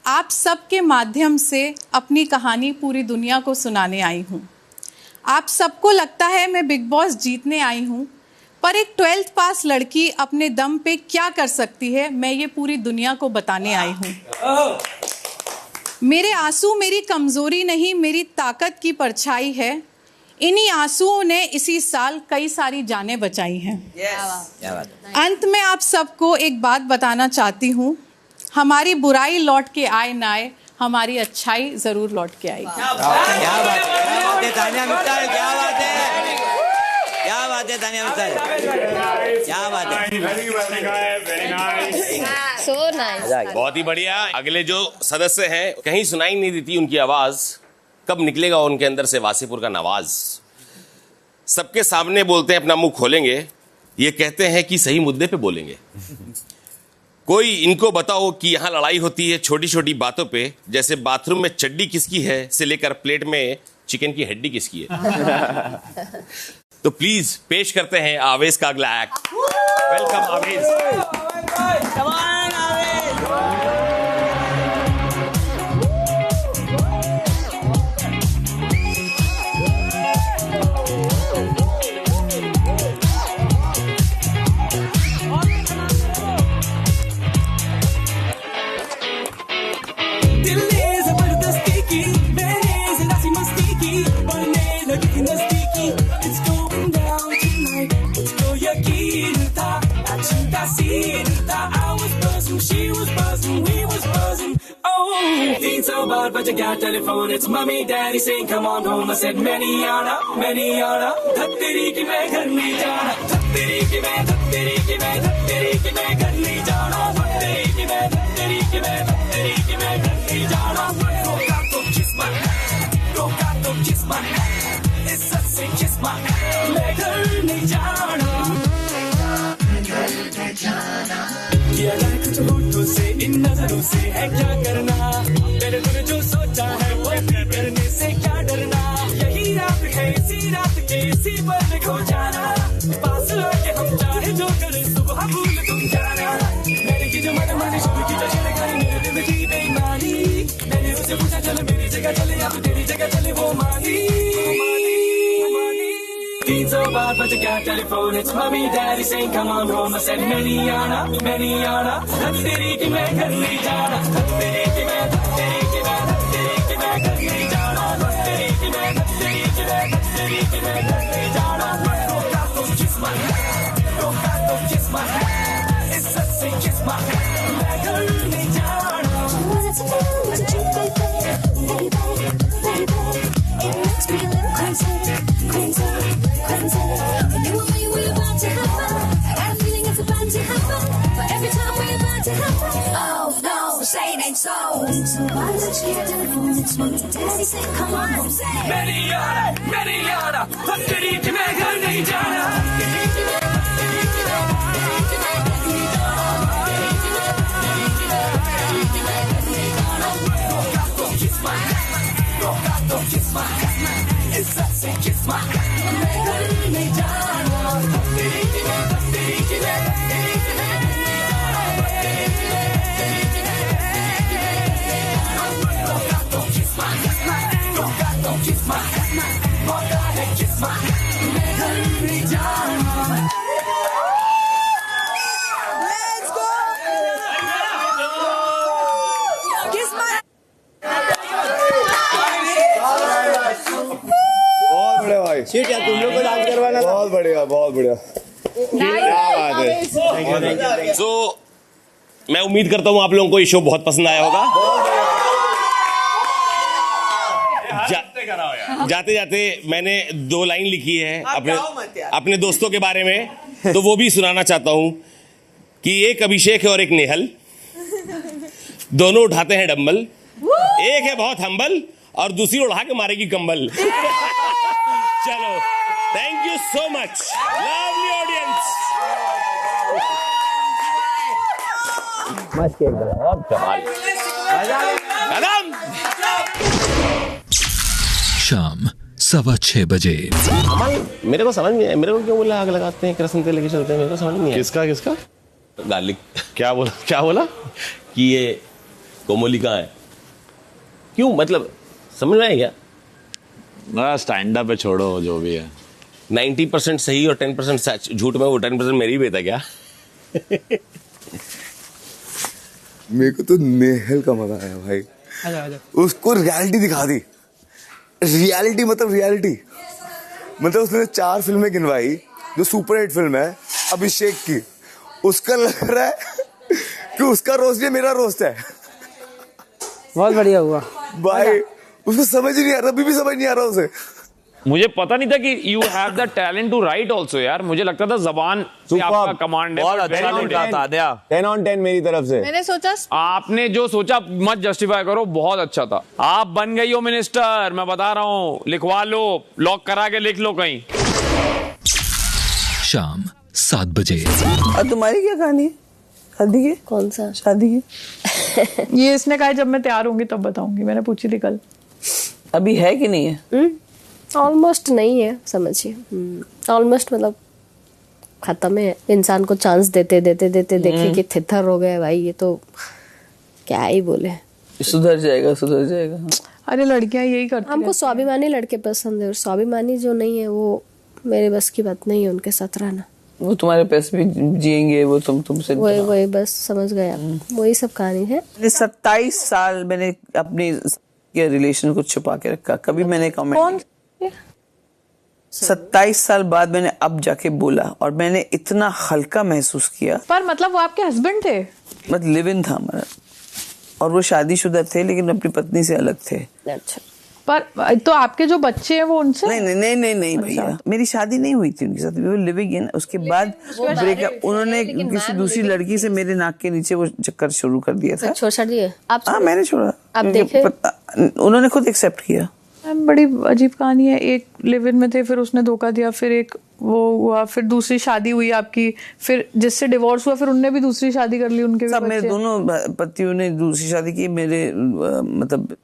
आप सब के माध्यम से अपनी कहानी पूरी दुनिया को सुनाने आई हूँ। आप सबको लगता है मैं बिग बॉस जीतने आई हूँ, पर एक 12th पास लड़की अपने दम पे क्या कर सकती है, मैं ये पूरी दुनिया को बताने आई हूँ। मेरे आंसू मेरी कमजोरी नहीं, मेरी ताकत की परछाई है। इन्हीं आंसुओं ने इसी साल कई सारी जानें बचाई हैं। अंत में आप सबको एक बात बताना चाहती हूँ, हमारी बुराई लौट के आए ना आए, हमारी अच्छाई जरूर लौट के आएगी। क्या बात है तानिया मित्तल, क्या बात है, क्या बात है तानिया मित्तल, क्या बात है। So nice. बहुत ही बढ़िया। अगले जो सदस्य हैं, कहीं सुनाई नहीं देती उनकी आवाज, कब निकलेगा उनके अंदर से वासीपुर का नवाज। सबके सामने बोलते हैं, अपना मुंह खोलेंगे, ये कहते हैं कि सही मुद्दे पे बोलेंगे। कोई इनको बताओ कि यहाँ लड़ाई होती है छोटी छोटी बातों पे, जैसे बाथरूम में चड्डी किसकी है से लेकर प्लेट में चिकन की हड्डी किसकी है। तो प्लीज पेश करते हैं आवेश का अगला एक्ट। वेलकम आवेश। But you got telephone, it's mommy, daddy saying come on home. I said many aana, dhatteri ki main ghar nahi jana, dhatteri ki main ghar nahi jana, dhatteri ki main ghar nahi jana. Roka to kiss my hand, roka to kiss my hand, is sat se kiss my hand, main ghar nahi jana. किया जाए कुछ होठों से, इन नजरों से है क्या करना, मैंने तूने जो सोचा है वो करने से क्या डरना। यही रात है, इसी रात के इसी की पल खो जाना, पास आके हम चाहे जो करे सुबह भूल तुम जाना। मेरे की जो मन मानी शुरू की जो छिड़काई मेरे दिल में की बेईमानी, मैंने उसे पूछा चल मेरी जगह चले या फिर तेरी जगह चले, वो मानी। 300 बार बज गया telephone, it's mummy daddy saying come on home, I said मैं नहीं आना, मैं नहीं आना, हद तेरी कि मैं घर नहीं जाना, हद तेरी कि मैं, हद तेरी कि मैं, हद तेरी कि मैं घर नहीं जाना, हद तेरी कि मैं, हद तेरी कि मैं, हद तेरी कि मैं घर नहीं जाना। रोका तो जिस्म है, रोका तो जिस्म है, इज्जत से जिस्म है, मैं घर नहीं जाना। मैं नहीं आना, हद तेरी कि मैं घर नहीं जाना। रोका तो जिस्म है, रोका तो जिस्म है, इज्जत से जिस्म है, मैं घर नहीं जाना। हद तेरी कि मैं, हद तेरी कि मैं, हद तेरी कि मैं घर नहीं जाना, हद तेरी कि मैं, हद तेरी कि मैं, हद तेरी कि मैं। रोका तो जिस्म है, रोका तो जिस्म है, मौका है जिस्म है, मैं घर नहीं जाना। बहुत बढ़िया भाई, तुम लोग को डांस करवाना, बहुत बढ़िया, बहुत बढ़िया, क्या बात है। सो मैं उम्मीद करता हूँ आप लोगों को ये शो बहुत पसंद आया होगा। जाते जाते मैंने 2 लाइन लिखी है अपने दोस्तों के बारे में, तो वो भी सुनाना चाहता हूँ कि एक अभिषेक है और एक नेहल, दोनों उठाते हैं डंबल, एक है बहुत हम्बल और दूसरी उड़ा के मारेगी कंबल। चलो, thank you so much, lovely audience. मस्त एकदम कमाल। शाम 6:15 बजे। मेरे को समझ नहीं आया, मेरे को क्यों बोला आग लगाते हैं कृष्ण तेल लेके चलते हैं, मेरे को समझ नहीं आया। किसका किसका गार्लिक क्या बोला कि ये कोमोली कहाँ है, क्यों, मतलब समझ में आया क्या? स्टैंड अप पे छोड़ो जो भी है। 90% सही और 10% सच, झूठ में वो 10% मेरी भी था क्या? मेरे को तो नेहल का मजा आया भाई, उसको रियलिटी दिखा दी। रियलिटी मतलब रियलिटी, मतलब उसने 4 फिल्में गिनवाई जो सुपरहिट फिल्म है अभिषेक की, उसका लग रहा है कि उसका रोस्ट ये मेरा रोस्ट है। बहुत बढ़िया हुआ भाई, उसको समझ ही नहीं आ रहा, अभी भी समझ नहीं आ रहा उसे। मुझे पता नहीं था कि you have the talent to write also यार, मुझे लगता था जबान से आपका कमांड है। बहुत अच्छा लिखा था, 10 on 10 मेरी तरफ से। मैंने सोचा आपने जो सोचा मत जस्टिफाई करो, बहुत अच्छा था। आप बन गई हो मिनिस्टर, मैं बता रहा हूँ, लिखवा लो, लॉक करा के लिख लो कहीं। शाम 7 बजे। और तुम्हारी क्या कहानी है शादी की? कौन सा शादी की? ये इसने कहा जब मैं तैयार होंगी तब बताऊंगी, मैंने पूछी थी कल। अभी है कि नहीं है? ऑलमोस्ट नहीं है, समझिए ऑलमोस्ट, मतलब खत्म है। इंसान को चांस देते देते देते देखिए कि थिथर हो गया भाई, ये तो क्या ही बोले। सुधर जाएगा, सुधर जाएगा। अरे लड़कियां यही करती हमको स्वाभिमानी लड़के पसंद है, और स्वाभिमानी जो नहीं है वो मेरे बस की बात नहीं है उनके साथ रहना। वो तुम्हारे पैसे भी जिएंगे, वो तुमसे वही बस समझ गए आप, वही सब कहानी है। 27 साल मैंने अपने रिलेशन को छुपा के रखा, कभी मैंने कमेंट 27 साल बाद मैंने अब जाके बोला, और मैंने इतना हल्का महसूस किया। पर मतलब वो आपके हस्बैंड थे? मतलब लिव इन था हमारा, और वो शादीशुदा थे लेकिन अपनी पत्नी से अलग थे। अच्छा, पर तो आपके जो बच्चे हैं वो उनसे? नहीं भैया, मेरी शादी नहीं हुई थी उनके साथ, वो लिविंग इन। उसके बाद ब्रेकअप, उन्होंने किसी दूसरी लड़की से मेरे नाक के नीचे वो चक्कर शुरू कर दिया था। छोड़ दिए आप? हाँ मैंने छोड़ा, आप देखे? उन्होंने खुद एक्सेप्ट किया। बड़ी अजीब कहानी है। एक लिव इन में थे, फिर उसने धोखा दिया, फिर एक वो हुआ, फिर दूसरी शादी हुई आपकी, फिर जिससे डिवोर्स हुआ फिर उनने भी दूसरी शादी कर ली, उनके सब मेरे दोनों पतियों ने दूसरी शादी की, मेरे मतलब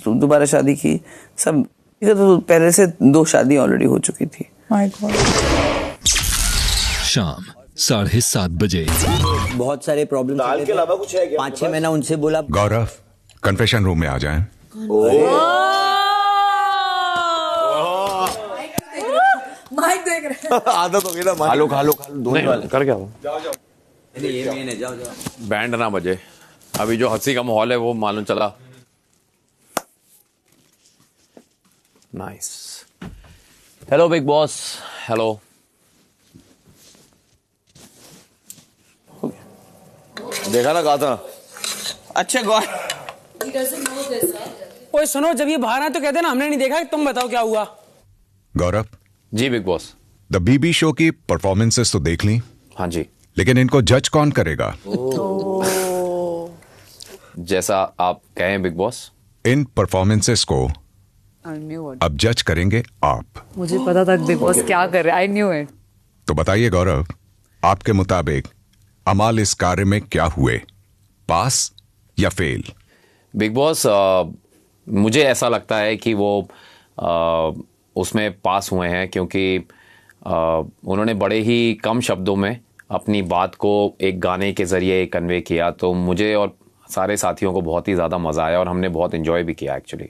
दोबारा शादी की, सब। तो पहले से 2 शादी ऑलरेडी हो चुकी थी। My God. शाम 7:30 बजे। बहुत सारे प्रॉब्लम के अलावा कुछ है क्या? 5-6 महीना उनसे बोला। गौरव, कन्फेशन रूम में आ जाएं। माइक देख रहे हैं। आदत हो गई ना। खा लो दोनों कर क्या ये मेन है, जाओ जाओ। बैंड ना बजे, अभी जो हंसी का माहौल है वो मालूम चला। Nice. Hello big boss. Hello. देखा ना, कहा था। अच्छा गौर, ओए सुनो, जब ये बाहर आए तो कहते ना हमने नहीं देखा, तुम बताओ क्या हुआ। Gaurav ji Bigg Boss. The BB show की परफॉर्मेंसेस तो देख ली, हाँ जी, लेकिन इनको जज कौन करेगा? जैसा आप कहें बिग बॉस। इन परफॉर्मेंसेस को अब जज करेंगे आप। मुझे पता था बिग बॉस क्या कर रहे हैं, आई न्यू इट। तो बताइए गौरव, आपके मुताबिक अमाल इस कार्य में क्या हुए, पास या फेल? बिग बॉस, मुझे ऐसा लगता है कि वो उसमें पास हुए हैं, क्योंकि उन्होंने बड़े ही कम शब्दों में अपनी बात को एक गाने के जरिए कन्वे किया। तो मुझे और सारे साथियों को बहुत ही ज़्यादा मज़ा आया और हमने बहुत एंजॉय भी किया एक्चुअली।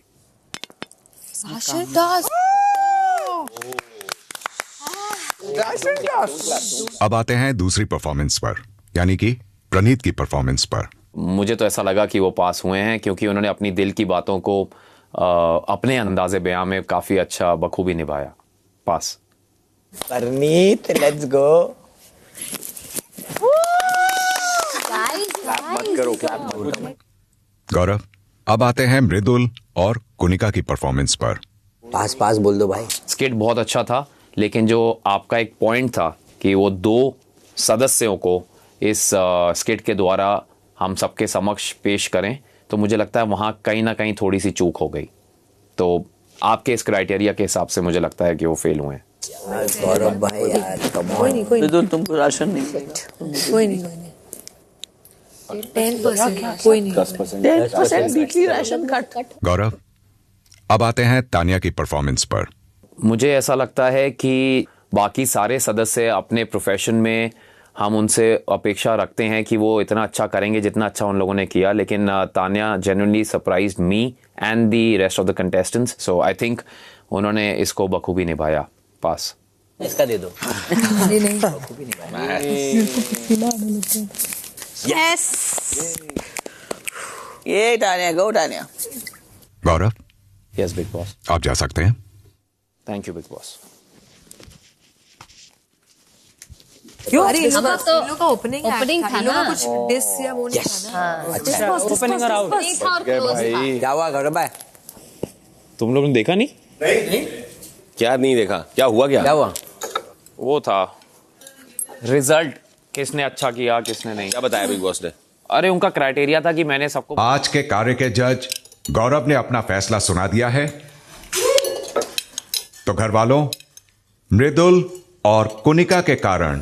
अब आते हैं दूसरी परफॉर्मेंस पर, यानी कि प्रणीत की परफॉर्मेंस पर। मुझे तो ऐसा लगा कि वो पास हुए हैं, क्योंकि उन्होंने अपनी दिल की बातों को अपने अंदाजे बयां में काफ़ी अच्छा बखूबी निभाया। पास। प्रणीत, लेट्स गो। गौरव, अब आते हैं मृदुल और कुनिका की परफॉर्मेंस पर। पास बोल दो भाई। स्किट बहुत अच्छा था, लेकिन जो आपका एक पॉइंट था कि वो 2 सदस्यों को इस स्किट के द्वारा हम सबके समक्ष पेश करें, तो मुझे लगता है वहाँ कहीं ना कहीं थोड़ी सी चूक हो गई। तो आपके इस क्राइटेरिया के हिसाब से मुझे लगता है कि वो फेल हुए हैं। गौरव भाई यार, कम ऑन। मृदुल तुमको राशन नहीं, कोई नहीं 10%, कोई नहीं 10% वीकली राशन कट। गौरव, अब आते हैं तानिया की परफॉर्मेंस पर। मुझे ऐसा लगता है कि बाकी सारे सदस्य अपने प्रोफेशन में हम उनसे अपेक्षा रखते हैं कि वो इतना अच्छा करेंगे जितना अच्छा उन लोगों ने किया, लेकिन Tania genuinely surprised me and the rest of the contestants. So I think उन्होंने इसको बखूबी निभाया। पास। इसका दे दो। नहीं यस, ये तानिया, गो तानिया। गौरव, यस बिग बॉस। आप जा सकते हैं। Thank you big boss. क्यों? अरे इन लोगों का ओपनिंग था ना, कुछ डिस या वो नहीं था ना। ओपनिंग और आउट। क्या हुआ गौरव भाई? तुम लोगों ने देखा नहीं? क्या नहीं देखा? क्या हुआ? क्या हुआ? वो था रिजल्ट, किसने अच्छा किया किसने नहीं। क्या बताया बिग बॉस ने? अरे उनका क्राइटेरिया था कि मैंने सबको। आज के कार्य के जज गौरव ने अपना फैसला सुना दिया है। तो घर वालों, मृदुल और कुनिका के कारण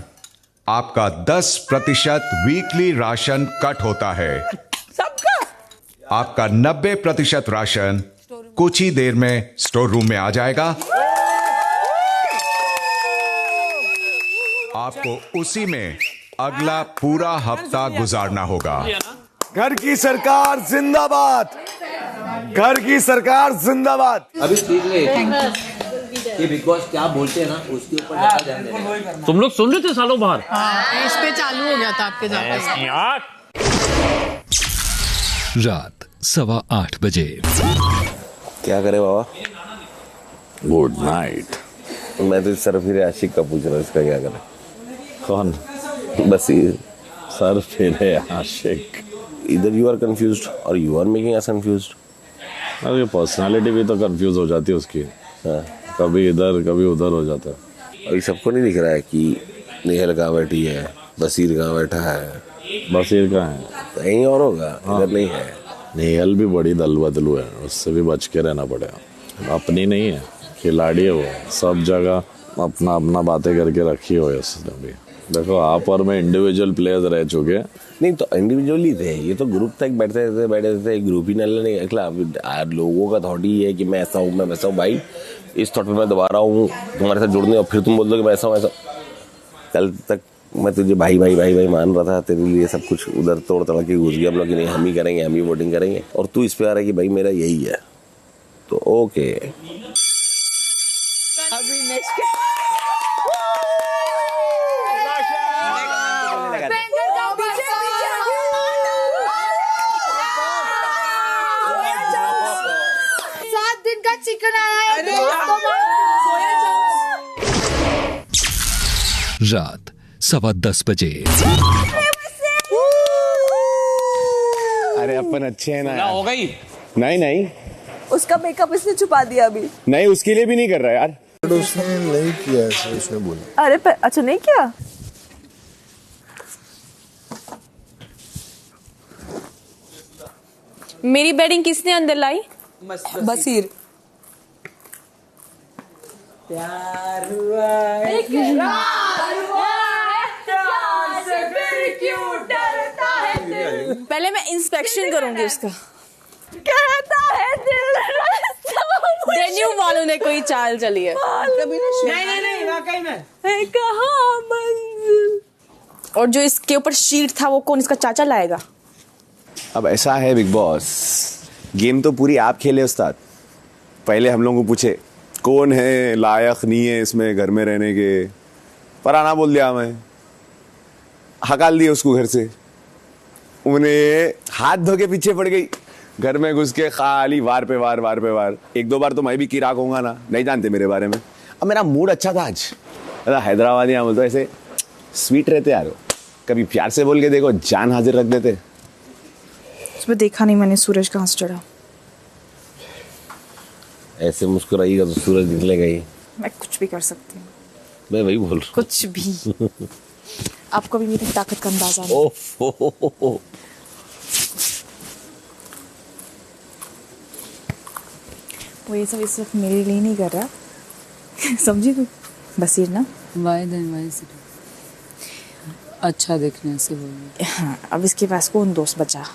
आपका 10% वीकली राशन कट होता है। सबका? आपका 90% राशन कुछ ही देर में स्टोर रूम में आ जाएगा। आपको उसी में अगला पूरा हफ्ता गुजारना होगा। घर की सरकार जिंदाबाद, घर की सरकार जिंदाबाद। अभी ठीक है ये बिग बॉस क्या बोलते हैं ना, उसके ऊपर ज्यादा ध्यान देना। तुम लोग सुन रहे थे सालों बाहर? इस पे चालू हो गया था आपके जाते। रात 8:15 बजे। क्या करे बाबा? Good night. मैं तो सर फिर आशिक का पूछ रहा हूँ, इसका क्या करे? कौन? बस ये सर फिर आशिक। इधर यू आर कंफ्यूज्ड और you are making us confused. अरे पर्सनालिटी भी तो कंफ्यूज हो जाती है उसकी। हाँ। कभी इधर कभी उधर हो जाता है। अभी सबको नहीं दिख रहा है कि नेहल कहाँ बैठी है, बसीर कहाँ बैठा है? बसीर कहाँ है? कहीं और होगा, इधर नहीं है। नेहल भी बड़ी दल बदलू है, उससे भी बच के रहना पड़ेगा। अपनी नहीं है, खिलाड़ी है वो, सब जगह अपना अपना बातें करके रखी हो उसने भी। देखो आप और मैं इंडिविजुअल प्लेयर्स रह चुके हैं। नहीं तो इंडिविजुअली थे, ये तो ग्रुप तक बैठते थे ग्रुप ही नहीं अगला लोगों का थॉट ही है कि मैं ऐसा हूँ मैं वैसा हूँ। भाई इस थॉट पे मैं दोबारा हूँ तुम्हारे साथ जुड़ने और फिर तुम बोल दो कि मैं ऐसा हूँ ऐसा। कल तक मैं तुझे भाई भाई भाई भाई मान रहा था, तेरे लिए सब कुछ उधर तोड़ तड़ा के घुस गया हम लोग कि नहीं हम ही करेंगे हम ही वोटिंग करेंगे, और तू इस पे आ रहा है कि भाई मेरा यही है। तो ओके अभी नेक्स्ट चिकन आया है। रात 10:15 बजे। अरे अपन अच्छे हैं ना हो गई। नहीं नहीं उसका मेकअप इसने छुपा दिया अभी। नहीं उसके लिए भी नहीं कर रहा यार। उसने नहीं किया ऐसा, उसने बोला। अरे अच्छा नहीं किया। मेरी बेडिंग किसने अंदर लाई? बसीर। प्यार हुआ है क्यों डरता है दिल। पहले मैं इंस्पेक्शन करूंगी उसका। कहता है दिल डेन्यू वालों ने कोई चाल चली है। नहीं वाकई में कहाँ मंजिल। और जो इसके ऊपर शीट था वो कौन, इसका चाचा लाएगा? अब ऐसा है बिग बॉस, गेम तो पूरी आप खेले उस्ताद। पहले हम लोगों को पूछे कौन है लायक नहीं है इसमें घर में रहने के, पर आना बोल दिया मैं, हकाल दिए उसको घर से। उन्हें हाथ धो के पीछे पड़ गई, घर में घुस के खाली वार पे वार। एक दो बार तो मैं भी किराक होऊंगा ना, नहीं जानते मेरे बारे में। अब मेरा मूड अच्छा था आज, हैदराबादी यहाँ बोलते ऐसे स्वीट रहते यार, कभी प्यार से बोल के देखो जान हाजिर रख देते। उसमें देखा नहीं मैंने सूरज कहाँ से चढ़ा। ऐसे मुस्कुराइएगा तो सूरज निकलेगा ही। मैं कुछ भी कर सकती हूँ। मैं वही बोल रहा हूँ कुछ भी। आपको भी मेरी ताकत का अंदाजा नहीं। ओह वो ये सब इस वक्त मेरे लिए नहीं कर रहा। समझी तू? बसीर ना अच्छा देखने से बोल। हाँ, अब इसके पास कौन दोस्त बचा?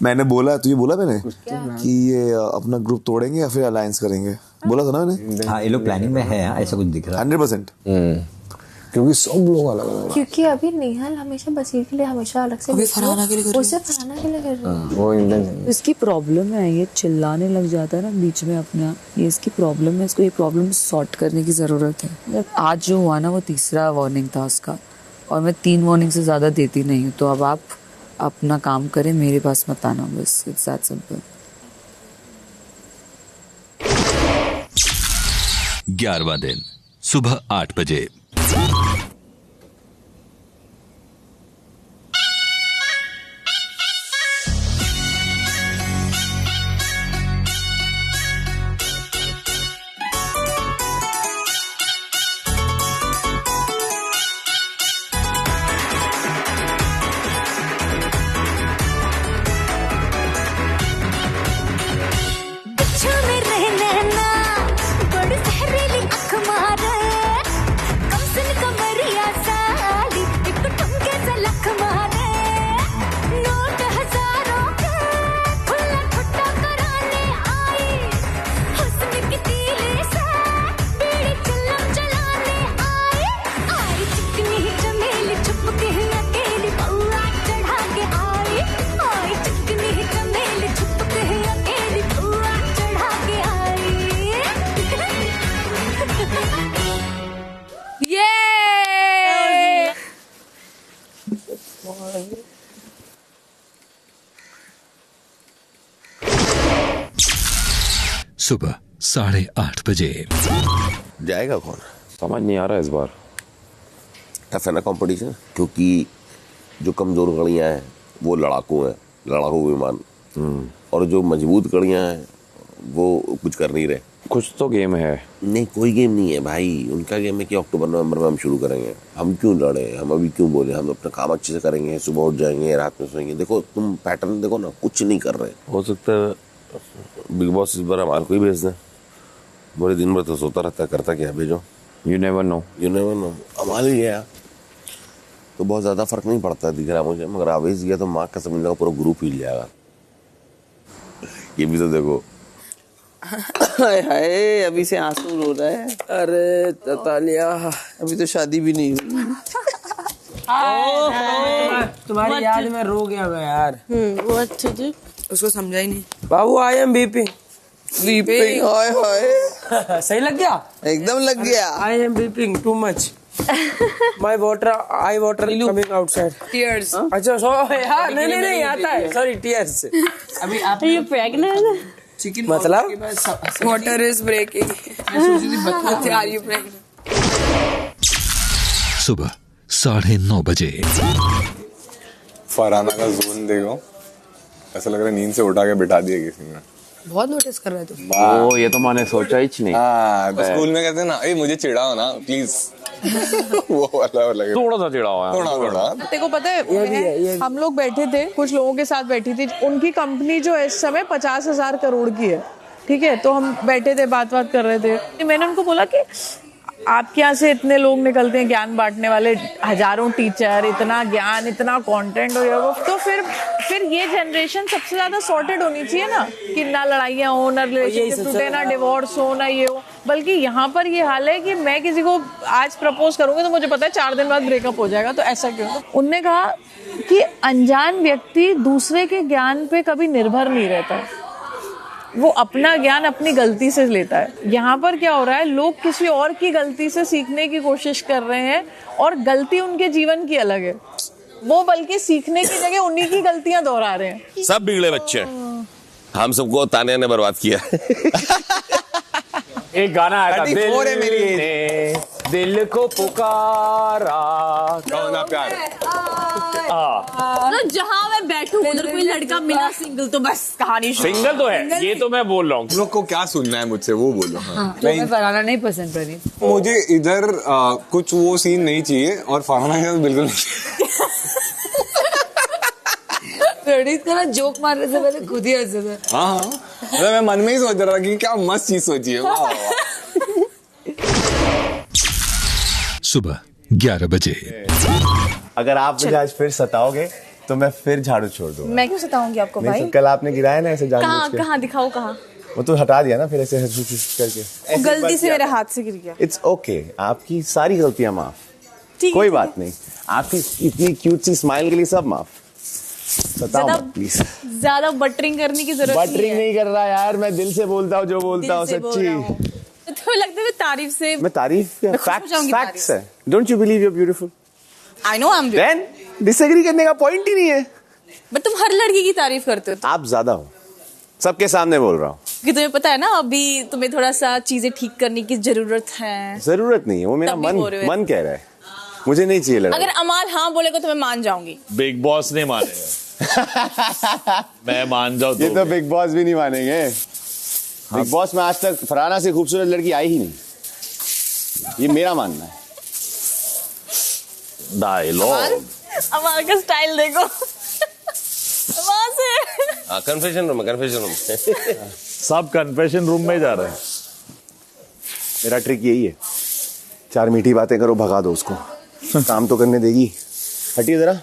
मैंने बोला, तुझे बोला मैंने कि ये अपना ग्रुप तोड़ेंगे या फिर अलायंस करेंगे, बोला था ना मैंने। हाँ ये लोग प्लानिंग में है, ऐसा कुछ दिख रहा है 100%। क्योंकि सब लोग अलग अलग। क्योंकि अभी निहाल हमेशा बसीर के लिए हमेशा अलग से, फरहाना के लिए कर रही है। उसे फरहाना के लिए कर रही है। वो इंटेंशन। इसकी प्रॉब्लम है, ये चिल्लाने लग जाता है ना बीच में अपने आप, ये इसकी प्रॉब्लम है। इसको ये प्रॉब्लम सॉर्ट करने की ज़रूरत है। आज जो हुआ ना वो तीसरा वार्निंग था उसका, और मैं 3 वार्निंग से ज़्यादा देती नहीं हूँ। तो अब आप अपना काम करें, मेरे पास मत आना, बस इट्स दैट सिंपल। 11वां दिन सुबह 8 बजे। सुबह 8:30 बजे। जाएगा कौन समझ नहीं आ रहा इस बार। टफ है ना कंपटीशन, क्योंकि जो कमजोर कड़ियां हैं वो लड़ाकू हैं, लड़ाकू विमान, और जो मजबूत कड़ियां हैं वो कुछ कर नहीं रहे। कुछ तो गेम है। नहीं कोई गेम नहीं है भाई, उनका गेम है कि अक्टूबर नवंबर में हम शुरू करेंगे। हम क्यों लड़े, हम अभी क्यों बोले, हम अपना काम अच्छे से करेंगे, सुबह उठ जाएंगे रात में सोएंगे। देखो तुम पैटर्न देखो ना, कुछ नहीं कर रहे। हो सकता है बिग बॉस इस बार हमारे को ही भेज दें, बोले दिन भर तो सोता रहता है, करता क्या, भेजो। You never know, you never know. हमारे लिए तो बहुत ज्यादा फर्क नहीं पड़ता दिख रहा मुझे, मगर आवेश गया तो माँ का समझ लगा पूरा ग्रुप हिल जाएगा। ये भी तो देखो। हाय हाय, अभी से आंसू रो रहा है। अरे ततालिया, अभी तो शादी भी नहीं हुई। तुम्हारी याद में रो गया मैं यार। वो अच्छे थे, उसको समझा ही नहीं। बाबू आई एम बीपिंग। बीपिंग, हाय हाय। सही लग गया? एकदम लग गया। I am beeping too much. My water, eye water coming outside. Tears. अच्छा सो यार नहीं आता है, sorry tears। अभी आप ये pregnant? चिकन मतलब? Water is breaking. मैं सोची थी बता are you pregnant? सुबह 9:30 बजे। फरहाना का जोन देखो, ऐसा लग रहा है नींद से उठा के बिठा दिया किसी ने। बहुत नोटिस कर रहे थे। ओ ये तो मैंने सोचा ही नहीं। हाँ, तो स्कूल में कहते हैं ना, मुझे चिढ़ाओ ना प्लीज। वो वाला थोड़ा सा चिढ़ाओ, थोड़ा। तेरे को पता है, हम लोग बैठे थे, कुछ लोगों के साथ बैठी थी, उनकी कंपनी जो इस समय 50,000 करोड़ की है, ठीक है। तो हम बैठे थे, बात कर रहे थे। मैंने उनको बोला कि आपके यहाँ से इतने लोग निकलते हैं ज्ञान बांटने वाले, हजारों टीचर, इतना ज्ञान, इतना कंटेंट हो जाएगा, तो फिर ये जनरेशन सबसे ज्यादा सॉर्टेड होनी चाहिए ना, कि ना लड़ाइयाँ हो, ना रिलेशनशिप टूटे, ना डिवोर्स हो, ना ये हो। बल्कि यहाँ पर ये हाल है कि मैं किसी को आज प्रपोज करूंगी तो मुझे पता है 4 दिन बाद ब्रेकअप हो जाएगा, तो ऐसा क्यों? तो उनने कहा कि अनजान व्यक्ति दूसरे के ज्ञान पे कभी निर्भर नहीं रहता, वो अपना ज्ञान अपनी गलती से लेता है। यहाँ पर क्या हो रहा है, लोग किसी और की गलती से सीखने की कोशिश कर रहे हैं, और गलती उनके जीवन की अलग है, वो बल्कि सीखने की जगह उन्हीं की गलतियां दोहरा रहे हैं। सब बिगड़े बच्चे, हम सबको तानिया ने बर्बाद किया। एक गाना आया था, दिल को पुकारा कौन प्यार। जहाँ मैं बैठूं उधर कोई लड़का मिला सिंगल तो बस कहानी सिंगल तो है, ये तो मैं बोल रहा हूँ। लोग को क्या सुनना है मुझसे वो बोलो। मैं फरहाना नहीं पसंद करी, मुझे इधर कुछ वो सीन नहीं चाहिए, और फरहाना का बिल्कुल नहीं। जोक मारने से पहले खुद ही हंसे थे। हाँ, मैं मन में ही सोच रहा कि क्या मस्त चीज सोची है। सुबह 11 बजे। अगर आप मुझे आज फिर सताओगे तो मैं फिर झाड़ू छोड़ दूंगा। मैं क्यों सताऊंगी आपको भाई? कल आपने गिराया ना ऐसे जानबूझ के। कहाँ दिखाओ कहाँ? वो तो हटा दिया ना फिर ऐसे करके। गलती से मेरे हाथ से गिर गया। इट्स ओके, आपकी सारी गलतियां माफ, कोई बात नहीं। आपकी इतनी क्यूट सी स्माइल के लिए सब माफ। सताओ मत प्लीज। ज्यादा बटरिंग करने की जरूरत बटरिंग नहीं कर रहा यार, मैं दिल से बोलता हूँ जो बोलता हूँ, सच्ची। तो लगता है तारीफ से, मैं तारीफ फैक्ट्स है। Don't you believe you are beautiful? I know I am then disagree करने का पॉइंट ही नहीं है। बट तुम हर लड़की की तारीफ करते हो। आप ज्यादा हो, सबके सामने बोल रहा हूँ कि तुम्हें पता है ना अभी तुम्हें थोड़ा सा चीजें ठीक करने की जरूरत है। जरूरत नहीं है, वो मेरा मन कह रहा है, मुझे नहीं चाहिए लड़ाई। अगर अमाल हाँ बोलेगा तो मैं मान जाऊंगी। बिग बॉस नहीं मानेगा। मैं मान जाऊँ ये तो बिग बॉस भी नहीं मानेंगे। बिग बॉस में आज तक फरहाना से खूबसूरत लड़की आई ही नहीं, ये मेरा मानना है। डायलॉग अमाल का स्टाइल देखो। वहां से कन्फेशन रूम सब कन्फेशन रूम में जा रहे हैं। मेरा ट्रिक यही है, 4 मीठी बातें करो, भगा दो उसको, काम तो करने देगी। हटिए जरा।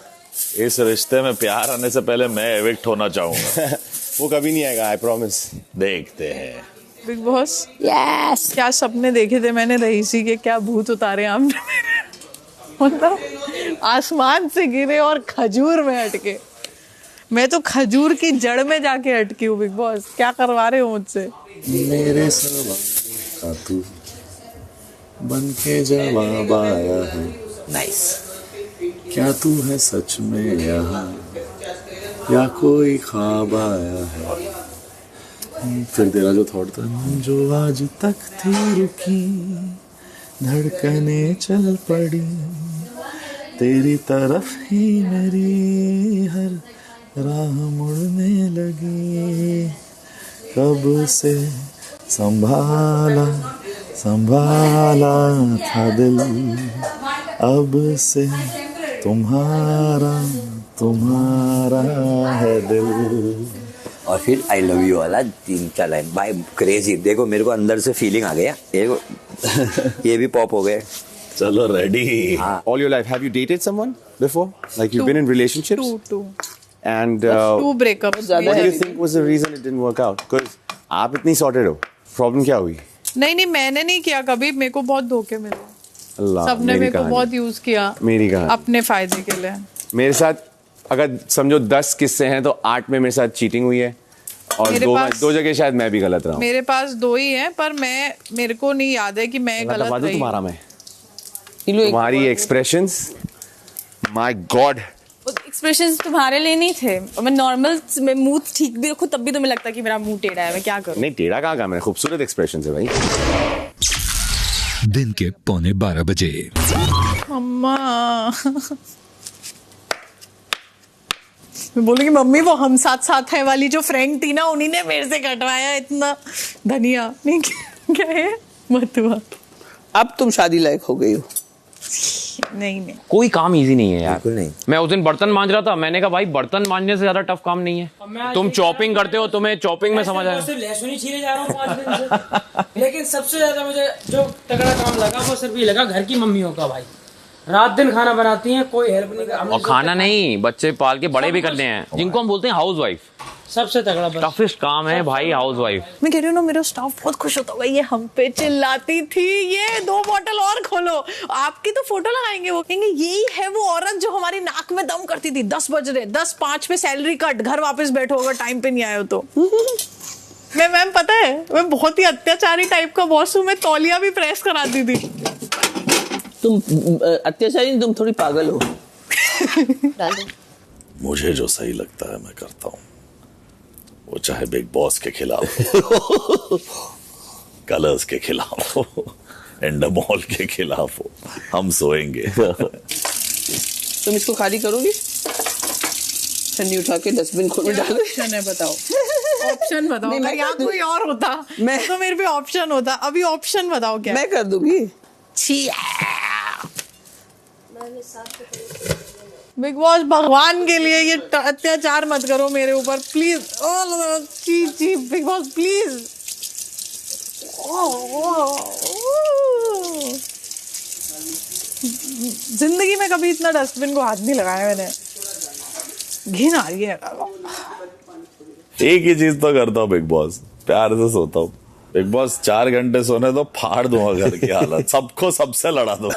इस रिश्ते में प्यार आने से पहले मैं एविक्ट होना चाहूंगा। वो कभी नहीं आएगा, आई प्रॉमिस। देखते हैं। बिग बॉस यस, क्या सपने देखे थे मैंने रईसी के, क्या भूत उतारे हमने। मतलब आसमान से गिरे और खजूर में अटके। मैं तो खजूर की जड़ में जाके अटकी हूँ। बिग बॉस क्या करवा रहे हो मुझसे? मेरे सवाल का तू बन के जवाब आया है। नाइस। क्या तू है सच में यहाँ या कोई ख्वाब आया है? फिर तेरा जो थॉट था, जो आज तक थी रुकी धड़कने चल पड़ी, तेरी तरफ ही मेरी हर राह मुड़ने लगी। कब से संभाला था दिल, अब से तुम्हारा है दिल। और फिर आई लव यू वाला 3-4 लाइन बाय क्रेजी। देखो मेरे को अंदर से फीलिंग आ गया, ये भी पॉप हो गए। चलो ready. All your life, have you dated someone before? Like you've been in relationships? Two. And 2 breakups. what do you think was the reason it didn't work out? Because आप इतनी sorted हो, problem क्या हुई? नहीं मैंने नहीं किया कभी, मेरे को बहुत धोखे मिले. अल्लाह, सबने मेरे को बहुत यूज किया मेरी कहानी अपने फायदे के लिए. मेरे साथ अगर समझो 10 किस्से हैं तो 8 में मेरे साथ चीटिंग हुई है और 2 जगह शायद मैं भी गलत रहा हूँ. मेरे पास 2 ही हैं, पर मेरे को नहीं याद है कि मैं गलत रही. तुम्हारा मैं तुम्हारी एक्सप्रेशंस, माय गॉड. एक्सप्रेशंस तुम्हारे लिए नहीं थे. मैं नॉर्मल मैं मुंह ठीक भी रखूं तब भी तुम्हें लगता है कि मेरा मुंह टेढ़ा है. मैं क्या करूं? नहीं टेढ़ा कहाँ का, मेरे खूबसूरत एक्सप्रेशंस है भाई. दिन के 11:45 बजे. अम्मा मैं बोलूंगी मम्मी वो हम साथ है वाली जो फ्रेंड थी ना, उन्हीं ने मेरे से कटवाया इतना धनिया. नहीं क्या है मत हुआ. अब तुम शादी लायक हो गई हो. नहीं कोई काम इजी नहीं है यार. नहीं. मैं उस दिन बर्तन मांज रहा था, मैंने कहा भाई बर्तन मांजने से ज्यादा टफ काम नहीं है. तुम चॉपिंग करते हो, तुम्हें चॉपिंग में समझ आया. सिर्फ लहसुन ही छीले जा रहा हूँ 5 दिन से. लेकिन सबसे ज्यादा मुझे जो तगड़ा काम लगा वो सिर्फ ये लगा घर की मम्मियों का. भाई रात दिन खाना बनाती हैं, कोई हेल्प नहीं कर. और खाना नहीं, बच्चे पाल के बड़े भी करते हैं, जिनको हम बोलते हैं हाउस वाइफ. सबसे तगड़ा टफेस्ट काम है भाई हाउस वाइफ. मैं कह रही हूँ ना, मेरा स्टाफ बहुत खुश होता होगा. ये हम पे चिल्लाती थी, ये 2 बॉटल और खोलो, आपकी तो फोटो लगाएंगे. वो कहेंगे यही है वो औरत जो हमारी नाक में दम करती थी. 10 बज रहे, 10:05 पे सैलरी कट, घर वापस बैठो अगर टाइम पे नहीं आए हो तो. मैं मैम पता है मैं बहुत ही अत्याचारी टाइप का बॉस हूँ. मैं तौलिया भी प्रेस कराती थी. तुम अत्याचारी, तुम थोड़ी पागल हो. मुझे जो सही लगता है मैं करता हूँ, वो चाहे बिग बॉस के खिलाफ हो, कलर्स के खिलाफ हो, एंडमॉल के खिलाफ हो, हम सोएंगे. तुम इसको खाली करोगी? ठंडी उठा के डस्टबिन खोल में डालो. ऑप्शन है, बताओ. ऑप्शन बताओ. अगर यहाँ कोई और होता तो मेरे पे ऑप्शन होता. अभी ऑप्शन बताओ क्या. मैं कर दूंगी. बिग बॉस भगवान के लिए ये अत्याचार मत करो मेरे ऊपर प्लीज. ची बिग बॉस प्लीज. जिंदगी में कभी इतना डस्टबिन को हाथ नहीं लगाया मैंने. घिन आ रही है. एक ही चीज तो करता हूँ बिग बॉस, प्यार से सोता हूँ. बिग बॉस 4 घंटे सोने दो, फाड़ दूंगा घर की हालत. सबको सबसे लड़ा दो.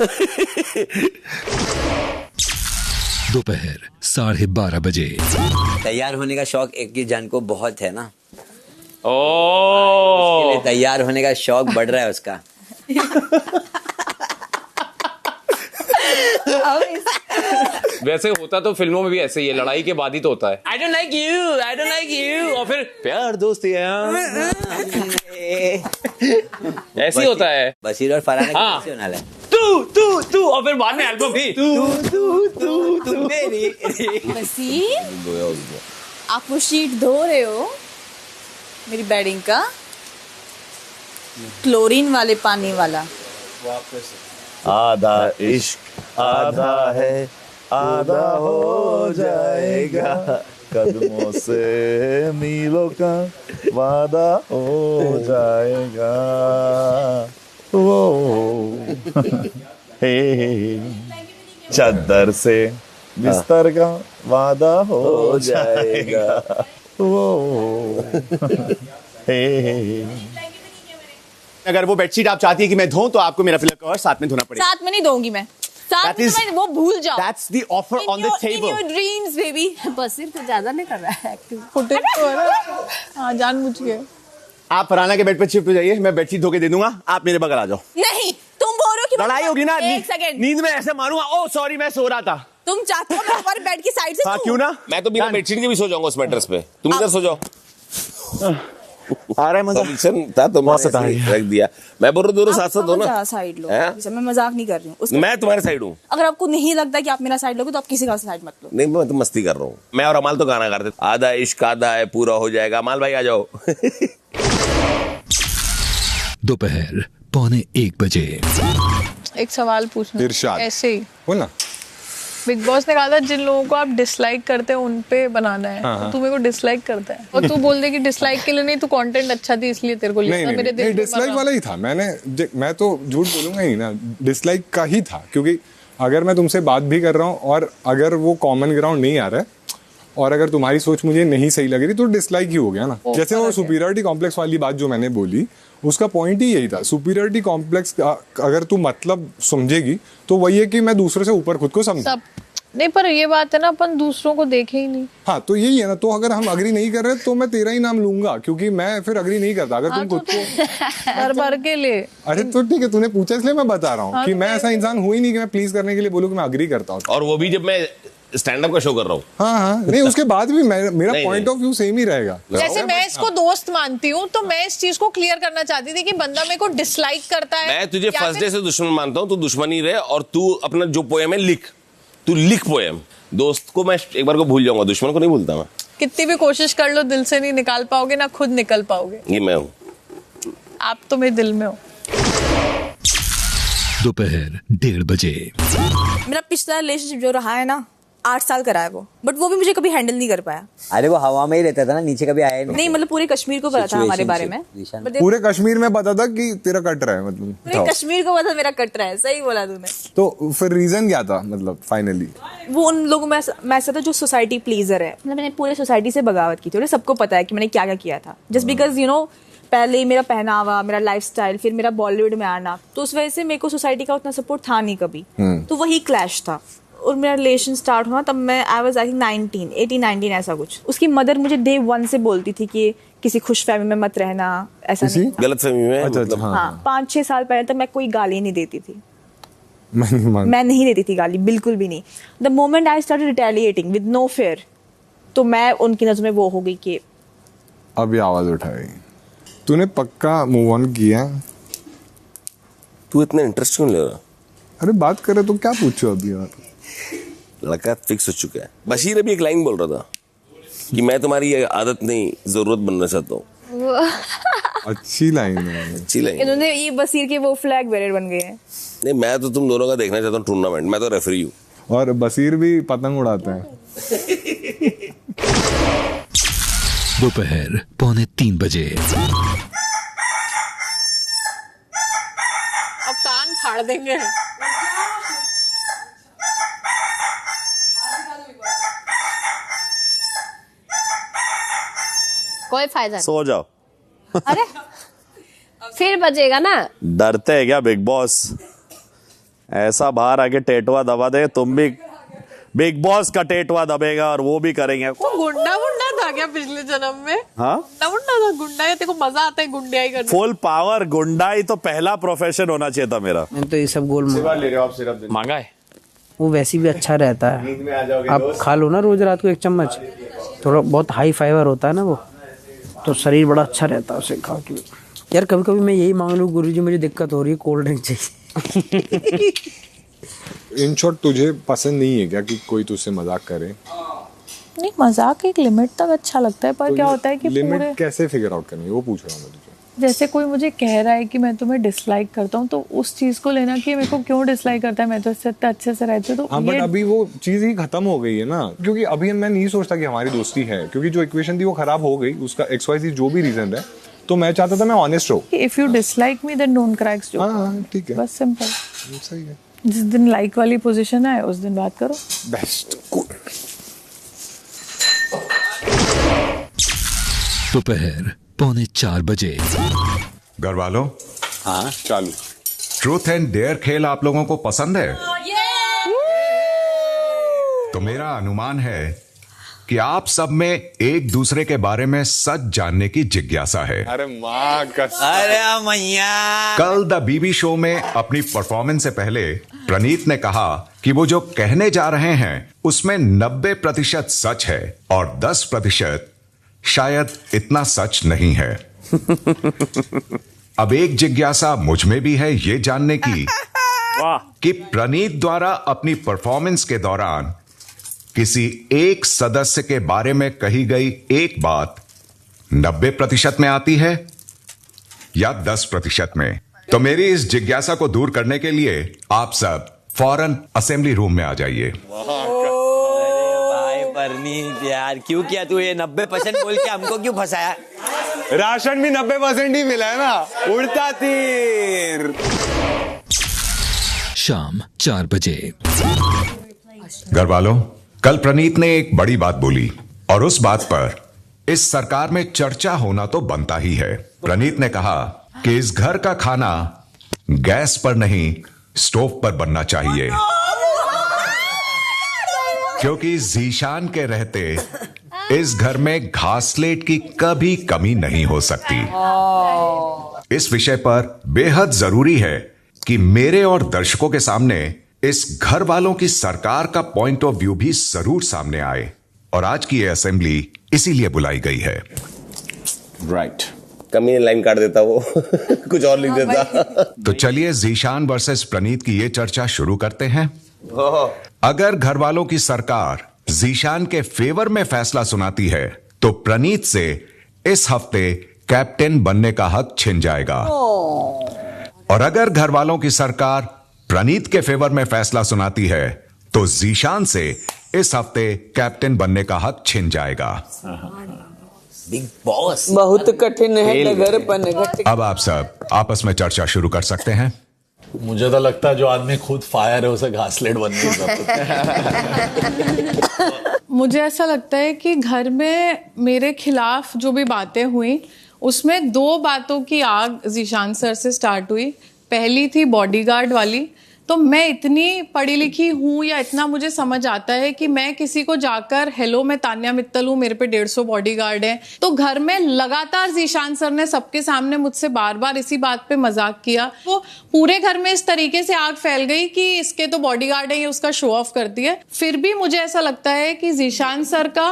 दोपहर 12:30 बजे. तैयार होने का शौक एक की जान को बहुत है ना. ओ तैयार होने का शौक बढ़ रहा है उसका. वैसे होता तो फिल्मों में भी ऐसे ही है, लड़ाई के बाद ही तो होता है. I don't like you और फिर प्यार दोस्ती ऐसे ही होता है. बशीर और फरहान कैसे होना है. तू और फिर बाद में एल्बम भी तू मेरी. बशीर आप वो शीट धो रहे हो मेरी बेडिंग का, क्लोरीन वाले पानी वाला. आधा इश्क आधा है, आधा हो जाएगा, कदमों से मीलों का वादा हो जाएगा. वो हे चादर से बिस्तर का वादा हो जाएगा. वो हे अगर वो बेडशीट आप चाहती है कि मैं धोऊं तो आपको मेरा पिलो कवर साथ में धोना पड़ेगा. साथ में नहीं दूंगी मैं. साथ में मैं वो भूल जाओ. That's the offer on the table. In your dreams, baby. Bashir तो ज्यादा नहीं कर रहा है एक्टिंग. फुटेज तो है ना. हाँ जानबूझ के. आप फरहाना के बेड पे शिफ्ट हो जाइए, मैं बेडशीट धो के दे दूंगा, आप मेरे बगल आ जाओ. नहीं तुम बोल रहे हो कि लड़ाई होगी ना. एक सेकंड नींद में ऐसे मारूंगा. ओह सॉरी मैं सो रहा था. तुम चाहते हो मैं हमारे बेड की साइड से. हाँ क्यों ना. मैं तो बिना बेडशीट के भी सो जाऊंगा उस मैट्रेस पे. तुम इधर सो जाओ. आ रहा है मजा. रख दिया. मैं बोल रहा हूँ दोनों साथ साथ दोनों साइड लो. मैं मजाक नहीं कर रही हूँ. मैं तुम्हारे साइड हूँ. अगर आपको नहीं लगता कि आप मेरा साइड लोगे तो आप किसी का साइड मत लो. नहीं मैं तो मस्ती कर रहा हूँ. मैं और अमाल तो गाना गाते. आधा इश्क आधा है, पूरा हो जाएगा. अमाल भाई आ जाओ. दोपहर 12:45 बजे. एक सवाल पूछना. इरशाद. ऐसे ही बोलना. बिग बॉस ने कहा था जिन लोगों को आप डिसलाइक करते हैं उन पे बनाना है। हाँ, हाँ। तू मेरे को डिसलाइक करता है और तू बोल दे कि डिसलाइक के लिए नहीं, तू कंटेंट अच्छा थी इसलिए तेरे को लिखा मेरे दिल में। डिसलाइक वाला ही था। मैं तो झूठ बोलूंगा ही ना, डिसलाइक का ही था, क्योंकि अगर मैं तुमसे बात भी कर रहा हूँ और अगर वो कॉमन ग्राउंड नहीं आ रहा है और अगर तुम्हारी सोच मुझे नहीं सही लग रही तो डिसलाइक ही हो गया ना। जैसे वो सुपीरियरिटी कॉम्प्लेक्स वाली बात जो मैंने बोली, उसका पॉइंट ही यही था। सुपीरियरिटी कॉम्प्लेक्स अगर तू मतलब समझेगी तो वही है कि मैं दूसरे से ऊपर खुद को समझूं। नहीं, पर ये बात है ना, अपन दूसरों को देखे ही नहीं। हाँ, तो यही है ना। तो अगर हम अग्री नहीं कर रहे तो मैं तेरा ही नाम लूंगा, क्योंकि मैं फिर अग्री नहीं करता। अगर तुम खुद को भर के ले। अरे तो ठीक है, तूने पूछा इसलिए मैं बता रहा हूँ कि मैं ऐसा इंसान हुई नहीं कि मैं प्लीज करने के लिए बोलूँ कि मैं अग्री करता हूँ। और वो भी जब मैं स्टैंड अप का शो कर रहा हूँ। हाँ, नहीं उसके बाद भी मेरा पॉइंट ऑफ व्यू सेम ही रहेगा। जैसे मैं इसको दोस्त मानती हूँ तो मैं इस चीज को क्लियर करना चाहती थी कि बंदा मेरे को डिसलाइक करता है। मैं तुझे फर्स्ट डे से दुश्मन मानता हूँ, तू दुश्मन ही रहे और तू अपना जो पोएम है लिख, तू लिख पोएम। दोस्त को मैं एक बार को भूल जाऊंगा, दुश्मन को नहीं भूलता मैं। कितनी भी कोशिश कर लो दिल से नहीं निकाल पाओगे, ना खुद निकल पाओगे। ये मैं हूँ, आप तो मेरे दिल में हो। दोपहर 1:30 बजे। मेरा पिछला रिलेशनशिप जो रहा है ना, 8 साल का रहा है वो, बट वो भी मुझे कभी हैंडल नहीं कर पाया। अरे वो हवा में ही रहता था ना, नीचे कभी आया नहीं, मतलब पूरे कश्मीर को पता था हमारे बारे में। पूरे कश्मीर में पता था कि तेरा कट रहा है, मतलब पूरे कश्मीर को पता मेरा कट रहा है। सही बोला तूने। तो फिर रीजन क्या था, मतलब फाइनली? वो उन लोगों में ऐसा था जो सोसाइटी प्लीजर है। मतलब मैंने पूरे सोसाइटी से बगावत की थी, उन्हें सबको पता है कि मैंने क्या क्या किया था। जस्ट बिकॉज पहले मेरा पहनावा, मेरा लाइफस्टाइल, फिर मेरा बॉलीवुड में आना, तो उस वजह से मेरे को सोसाइटी का उतना सपोर्ट था नहीं कभी। तो वही क्लैश था और मेरा रिलेशन स्टार्ट हुआ तब मैं आई वाज आई थिंक 18-19 ऐसा कुछ। उसकी मदर मुझे डे 1 से बोलती थी कि किसी खुश फहमी में मत रहना, ऐसा नहीं, गलत फहमी में। अच्छा, हाँ 5-6 साल पहले तक मैं कोई गाली नहीं देती थी। मैं नहीं देती थी गाली, बिल्कुल भी नहीं। The moment I started retaliating with no fair, तो मैं उनकी नजर में वो हो गई कि अब ये आवाज उठाई। तूने पक्का मूव ऑन किया? तू इतना इंटरेस्ट क्यों ले रहा? अरे बात करे तो क्या पूछो अभी यार। लड़का फिक्स हो चुका है। बशीर अभी एक लाइन बोल रहा था कि मैं तुम्हारी ये आदत नहीं जरूरत बनना चाहता हूँ। अच्छी लाइन है, अच्छी लाइन। इन्होंने ये बशीर के वो फ्लैग बेरर बन गए हैं। नहीं, मैं तो तुम दोनों का देखना चाहता हूँ टूर्नामेंट। मैं तो रेफरी हूँ। और बशीर भी पतंग उड़ाते हैं। दोपहर 2:45 बजे। अब कान फाड़ देंगे। कोई फायदा सो जाओ। अरे फिर बजेगा ना। डरते हैं क्या बिग बॉस? ऐसा बाहर आके टेटवा दबा दे, तुम भी बिग बॉस का टेटवा दबेगा और वो भी करेंगे। वो गुंडा था क्या पिछले जन्म में? हाँ, गुंडा था। गुंडा है, तेरे को मजा आता है गुंडाई करने? फुल पावर गुंडाई तो पहला प्रोफेशन होना चाहिए था मेरा। तो ये सब गोल ले रहे हो आप सिर्फ मांगा है। वो वैसे भी अच्छा रहता है। नींद में आ जाओगे आप दोस्त। खा लो ना रोज रात को 1 चम्मच, थोड़ा बहुत हाई फाइबर होता है ना वो, तो शरीर बड़ा अच्छा रहता है उसे खा के। यार कभी कभी मैं यही मांग लूँ, गुरुजी मुझे दिक्कत हो रही है, कोल्ड ड्रिंक चाहिए। इन शॉर्ट तुझे पसंद नहीं है क्या कि कोई तुझसे मजाक करे? नहीं, मजाक एक लिमिट तक अच्छा लगता है, पर क्या होता है कि लिमिट पूरे कैसे फिगर आउट करनी है वो पूछ रहा हूँ मैं तुझे। जैसे कोई मुझे कह रहा है कि मैं तुम्हें डिसलाइक करता हूँ, तो उस चीज को लेना कि मेरे को क्यों डिसलाइक करता है, मैं तो इससे इतना अच्छे से रहती हूँ। तो हाँ, बट अभी वो चीज ही खत्म हो गई है ना, क्योंकि अभी मैं नहीं सोचता कि हमारी दोस्ती है, क्योंकि जो इक्वेशन थी वो खराब हो गई, उसका XYZ जो भी रीजन है, तो मैं चाहता था मैं ऑनेस्ट रहूं। If you dislike me then don't cracks joke. हाँ ठीक है, बस सिंपल। सही है। जिस दिन लाइक वाली पोजीशन है उस दिन बात करो। बेस्ट। गुड। दोपहर 3:45 बजे। घर वालों, हाँ चालू। ट्रूथ एंड डेयर खेल आप लोगों को पसंद है? तो मेरा अनुमान है कि आप सब में एक दूसरे के बारे में सच जानने की जिज्ञासा है। अरे माँ कसम। अरे मैया। कल द बीबी शो में अपनी परफॉर्मेंस से पहले प्रणीत ने कहा कि वो जो कहने जा रहे हैं उसमें 90% सच है और 10% शायद इतना सच नहीं है। अब एक जिज्ञासा मुझ में भी है ये जानने की कि प्रणीत द्वारा अपनी परफॉर्मेंस के दौरान किसी एक सदस्य के बारे में कही गई एक बात 90% में आती है या 10% में? तो मेरी इस जिज्ञासा को दूर करने के लिए आप सब फौरन असेंबली रूम में आ जाइए। भाई परनीत यार, क्यों किया तू ये? 90% बोल के हमको क्यों फंसाया? राशन भी 90% ही मिला है ना, उड़ता तीर। शाम 4 बजे। घर वालों, कल प्रनीत ने एक बड़ी बात बोली और उस बात पर इस सरकार में चर्चा होना तो बनता ही है। प्रनीत ने कहा कि इस घर का खाना गैस पर नहीं, स्टोव पर बनना चाहिए, क्योंकि जीशान के रहते इस घर में घासलेट की कभी कमी नहीं हो सकती। इस विषय पर बेहद जरूरी है कि मेरे और दर्शकों के सामने इस घर वालों की सरकार का पॉइंट ऑफ व्यू भी जरूर सामने आए, और आज की ये असेंबली इसीलिए बुलाई गई है। राइट, कमी लाइन काट देता वो कुछ और लिख देता। तो चलिए जीशान वर्सेस प्रनीत की ये चर्चा शुरू करते हैं। अगर घर वालों की सरकार जीशान के फेवर में फैसला सुनाती है तो प्रनीत से इस हफ्ते कैप्टन बनने का हक छिन जाएगा, और अगर घर वालों की सरकार प्रनीत के फेवर में फैसला सुनाती है तो जीशान से इस हफ्ते कैप्टन बनने का हक छिन जाएगा। बिग बॉस बहुत कठिन है डगर पर। अब आप सब आपस में चर्चा शुरू कर सकते हैं। मुझे तो लगता है जो आदमी खुद फायर है उसे घासलेट बननी है। मुझे ऐसा लगता है कि घर में मेरे खिलाफ जो भी बातें हुई उसमें 2 बातों की आग जीशान सर से स्टार्ट हुई। पहली थी बॉडीगार्ड वाली। तो मैं इतनी पढ़ी लिखी हूँ या इतना मुझे समझ आता है कि मैं किसी को जाकर हेलो मैं तान्या मित्तल हूँ, मेरे पे 150 बॉडीगार्ड हैं, तो घर में लगातार जीशान सर ने सबके सामने मुझसे बार बार इसी बात पे मजाक किया। वो पूरे घर में इस तरीके से आग फैल गई कि इसके तो बॉडीगार्ड है, ये उसका शो ऑफ करती है। फिर भी मुझे ऐसा लगता है कि जीशान सर का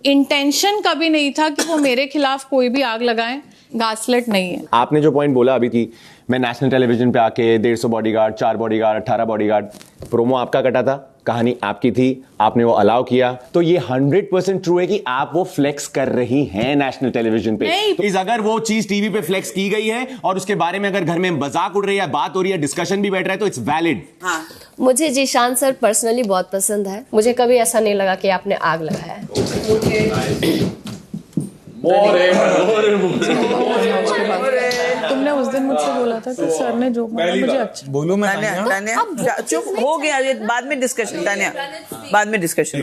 इंटेंशन कभी नहीं था कि वो मेरे खिलाफ कोई भी आग लगाएं, गासलेट नहीं है। आपने जो पॉइंट बोला अभी कि मैं नेशनल टेलीविजन पे आके 150 बॉडीगार्ड, 4 बॉडीगार्ड, 18 बॉडीगार्ड, प्रोमो आपका कटा था, कहानी आपकी थी, आपने वो अलाउ किया, तो ये 100% ट्रू है कि आप वो फ्लेक्स कर रही हैं नेशनल टेलीविजन पे। तो अगर वो चीज टीवी पे फ्लेक्स की गई है और उसके बारे में अगर घर में मजाक उड़ रही है, बात हो रही है, डिस्कशन भी बैठ रहा है, तो इट्स वैलिड। मुझे जीशान सर पर्सनली बहुत पसंद है। मुझे कभी ऐसा नहीं लगा कि आपने आग लगाया है। तुमने उस दिन मुझसे बोला था कि सर ने जो मारा मुझे अच्छा। बोलो मैं तान्या चुप हो गया, ये बाद में डिस्कशन। तान्या बाद में डिस्कशन।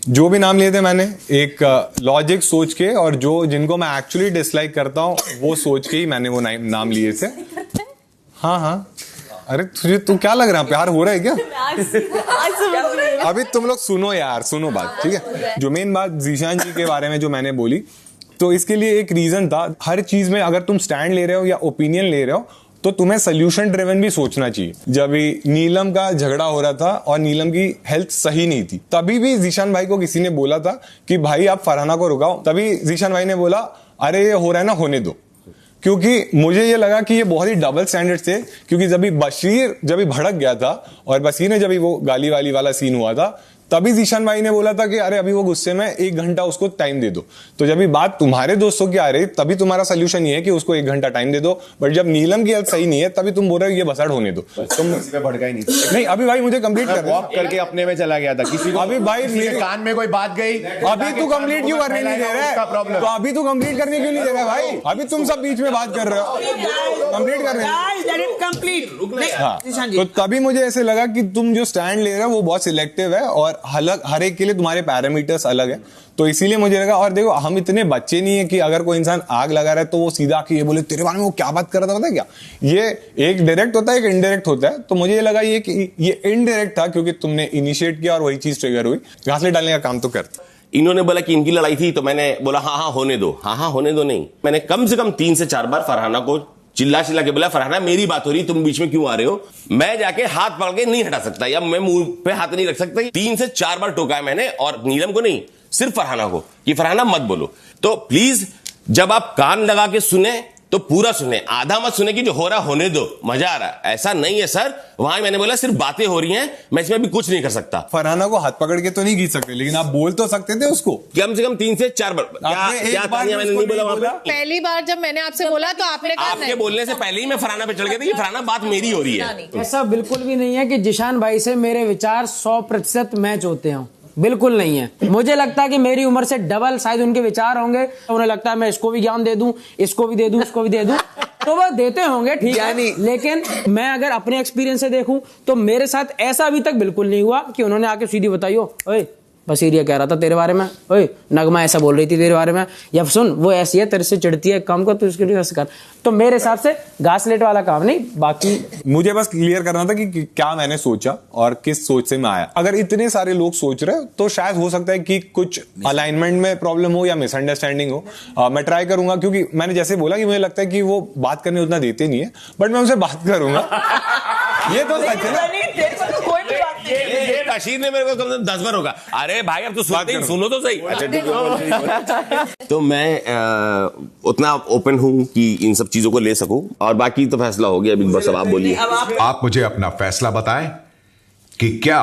जो भी नाम लिए थे मैंने एक लॉजिक सोच के, और जो जिनको मैं एक्चुअली डिसलाइक करता हूँ वो सोच के ही मैंने वो नाम लिए थे। हाँ, अरे तुझे तू क्या लग रहा है, प्यार हो रहा है क्या? अभी तुम लोग सुनो यार, सुनो बात, ठीक है? जो मेन बात जीशान जी के बारे में जो मैंने बोली, तो इसके लिए एक रीजन था। हर चीज में अगर तुम स्टैंड ले रहे हो या ओपिनियन ले रहे हो तो तुम्हें सोल्यूशन ड्रिवन भी सोचना चाहिए। जब नीलम का झगड़ा हो रहा था और नीलम की हेल्थ सही नहीं थी, तभी भी जीशान भाई को किसी ने बोला था कि भाई आप फरहाना को रुकाओ। तभी जीशान भाई ने बोला अरे ये हो रहा है ना, होने दो। क्योंकि मुझे ये लगा कि ये बहुत ही डबल स्टैंडर्ड थे, क्योंकि जब बशीर भड़क गया था और बशीर ने जब वो गाली वाली वाला सीन हुआ था, तभी जीशान भाई ने बोला था कि अरे अभी वो गुस्से में 1 घंटा उसको टाइम दे दो। तो जब ये बात तुम्हारे दोस्तों की आ रही, तभी तुम्हारा सोल्यूशन ये है कि उसको 1 घंटा टाइम दे दो। बट जब नीलम की हेल्थ सही नहीं है, तभी तुम बोल रहे हो ये बसड़ होने दो। तुम भड़का ही नहीं, अभी भाई मुझे कंप्लीट कर, वॉक करके अपने में चला गया था। किसी को अभी भाई मेरे कान में कोई बात गई, अभी तू कंप्लीट क्यों करने नहीं दे रहा है? तो अभी तू कंप्लीट करने क्यों नहीं दे रहा भाई? अभी तुम सब बीच में बात कर रहे हो, कंप्लीट करने। तो तभी मुझे ऐसे लगा कि तुम जो स्टैंड ले रहे हो वो बहुत सिलेक्टिव है और हर एक के लिए तुम्हारे पैरामीटर्स अलग है। तो इसीलिए मुझे लगा, और देखो हम इतने बच्चे नहीं है कि अगर कोई इंसान आग लगा रहा है तो वो सीधा आके ये बोले तेरे बारे में वो क्या बात कर रहा था, पता है क्या? ये एक डायरेक्ट होता है, एक इनडायरेक्ट होता है। तो मुझे ये लगा ये इनडायरेक्ट था, क्योंकि तुमने इनिशिएट किया और वही चीज ट्रिगर हुई। घासलेट डालने का काम तो करता। इन्होंने बोला कि इनकी लड़ाई थी, तो मैंने बोला हाँ होने दो, हाँ होने दो। नहीं, मैंने कम से कम 3 से 4 बार फरहाना को चिल्ला के बोला फरहाना मेरी बात हो रही, तुम बीच में क्यों आ रहे हो? मैं जाके हाथ पकड़ के नहीं हटा सकता या मैं मुंह पे हाथ नहीं रख सकता। 3 से 4 बार टोका है मैंने, और नीलम को नहीं, सिर्फ फरहाना को कि फरहाना मत बोलो। तो प्लीज जब आप कान लगा के सुने तो पूरा सुने, आधा मत सुने कि जो हो रहा होने दो, मजा आ रहा है। ऐसा नहीं है सर, वहां मैंने बोला सिर्फ बातें हो रही हैं, मैं इसमें भी कुछ नहीं कर सकता। फरहाना को हाथ पकड़ के तो नहीं खींच सकते, लेकिन आप बोल तो सकते थे उसको कम से कम 3 से 4 बार। क्या तानिया मैंने नहीं बोला वहां पे? पहली बार जब मैंने आपसे बोला तो आपने कहा आपके बोलने से पहले ही मैं फरहाना पे चढ़ गया था कि फरहाना बात मेरी हो रही है। ऐसा बिल्कुल भी नहीं है कि जिशान भाई से मेरे विचार 100% मैच होते हैं, बिल्कुल नहीं है। मुझे लगता है कि मेरी उम्र से डबल शायद उनके विचार होंगे। उन्हें लगता है मैं इसको भी ज्ञान दे दूं, इसको भी दे दूं, इसको भी दे दूं, तो वह देते होंगे, ठीक है। लेकिन मैं अगर अपने एक्सपीरियंस से देखूं तो मेरे साथ ऐसा अभी तक बिल्कुल नहीं हुआ कि उन्होंने आके सीधी बताइयो, ओए बसीरिया कह रहा था तेरे बारे में, ओए नगमा ऐसा बोल रही थी तेरे बारे में, या सुन वो ऐसी है तेरे से चिढ़ती है, काम कर तू इसके लिए कर। तो मेरे हिसाब से घासलेट वाला काम नहीं। बाकी मुझे बस क्लियर करना था कि क्या मैंने सोचा और किस सोच से मैं आया। अगर इतने सारे लोग सोच रहे तो शायद हो सकता है कि कुछ अलाइनमेंट में प्रॉब्लम हो या मिसअंडरस्टैंडिंग हो। मैं ट्राई करूंगा, क्योंकि मैंने जैसे बोला कि मुझे लगता है कि वो बात करने उतना देते नहीं है, बट मैं उनसे बात करूंगा। ये तो सच है ना। बशीर ने मेरे को कम से कम 10 बार होगा, अरे भाई अब तो सुनो तो सही। अच्छा ठीक है। तो मैं उतना ओपन हूं कि इन सब चीजों को ले सकूं, और बाकी तो फैसला हो गया बिग बॉस। अब आप बोलिए। आप मुझे अपना फैसला बताएं कि क्या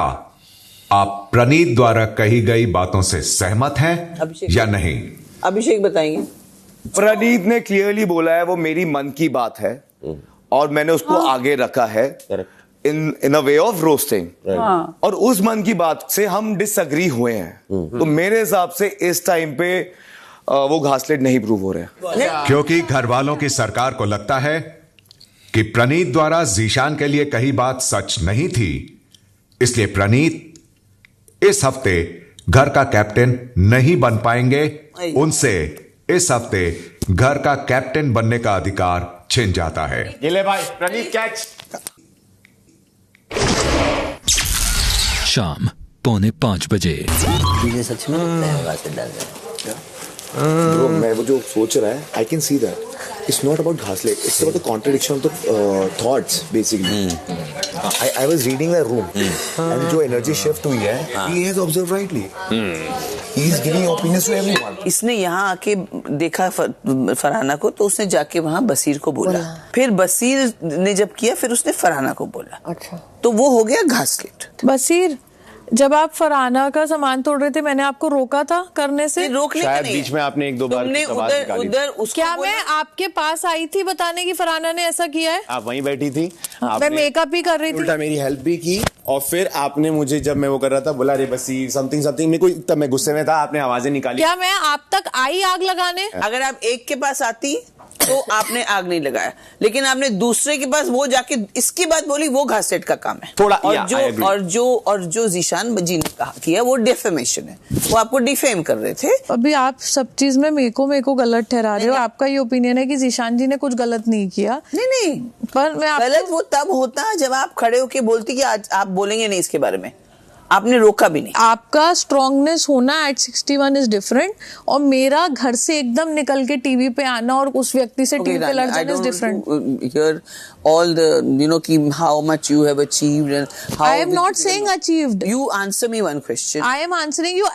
आप प्रणीत द्वारा कही गई बातों से सहमत हैं या नहीं। अभिषेक बताएंगे। प्रणीत ने क्लियरली बोला है वो मेरी मन की बात है और मैंने उसको आगे रखा है इन अ वे ऑफ रोस्टिंग, और उस मन की बात से हम डिसएग्री हुए हैं। तो मेरे हिसाब से इस टाइम पे वो घासलेट नहीं प्रूव हो रहे, क्योंकि घर वालों की सरकार को लगता है कि प्रणीत द्वारा जीशान के लिए कही बात सच नहीं थी, इसलिए प्रणीत इस हफ्ते घर का कैप्टन नहीं बन पाएंगे। उनसे इस हफ्ते घर का कैप्टन बनने का अधिकार छिन जाता है। गिले भाई, प्रणीत कैच। शाम 4:45 बजे। तुझे सच में लगता है घासलेट डाल रहा है? Bro, मैं वो जो सोच रहा है, I can see that. It's not about घासलेट, it's about the contradiction of the thoughts basically. I was reading the room, and जो energy shift हुई है, he has observed rightly. He is giving opinions to everyone. इसने यहाँ आके देखा फरहाना को, तो उसने जाके वहाँ बसीर को बोला, फिर बसीर ने जब किया फिर उसने फरहाना को बोला। अच्छा, तो वो हो गया घासलेट। बसीर, जब आप फरहाना का सामान तोड़ रहे थे मैंने आपको रोका था करने से? रोकने शायद बीच में आपने 1-2 बार उधर क्या मैं आपके पास आई थी बताने की फरहाना ने ऐसा किया है? आप वहीं बैठी थी, मैं मेकअप ही कर रही थी, उल्टा मेरी हेल्प भी की, और फिर आपने मुझे जब मैं वो कर रहा था बोला रे बसी समथिंग समथिंग, मेरे को तब मैं गुस्से में था, आपने आवाजें निकाली। क्या मैं आप तक आई आग लगाने? अगर आप एक के पास आती तो आपने आग नहीं लगाया, लेकिन आपने दूसरे के पास वो जाके इसकी बात बोली, वो घासलेट का काम है थोड़ा। और जो जीशान जी ने कहा किया वो डिफेमेशन है, वो आपको डिफेम कर रहे थे। अभी आप सब चीज में मेरे को गलत ठहरा रहे हो। आपका ये ओपिनियन है कि जीशान जी ने कुछ गलत नहीं किया? नहीं, पर मैं गलत वो तब होता जब आप खड़े होके बोलती कि आज आप बोलेंगे नहीं इसके बारे में, आपने रोका भी नहीं। आपका स्ट्रांगनेस होना एट 61 इज डिफरेंट, और मेरा घर से एकदम निकल के टीवी पे आना और उस व्यक्ति से टीवी पे लड़ जाना is different. Here all the कि how much you have achieved and how I am not saying achieved. You answer me one question. I am answering you.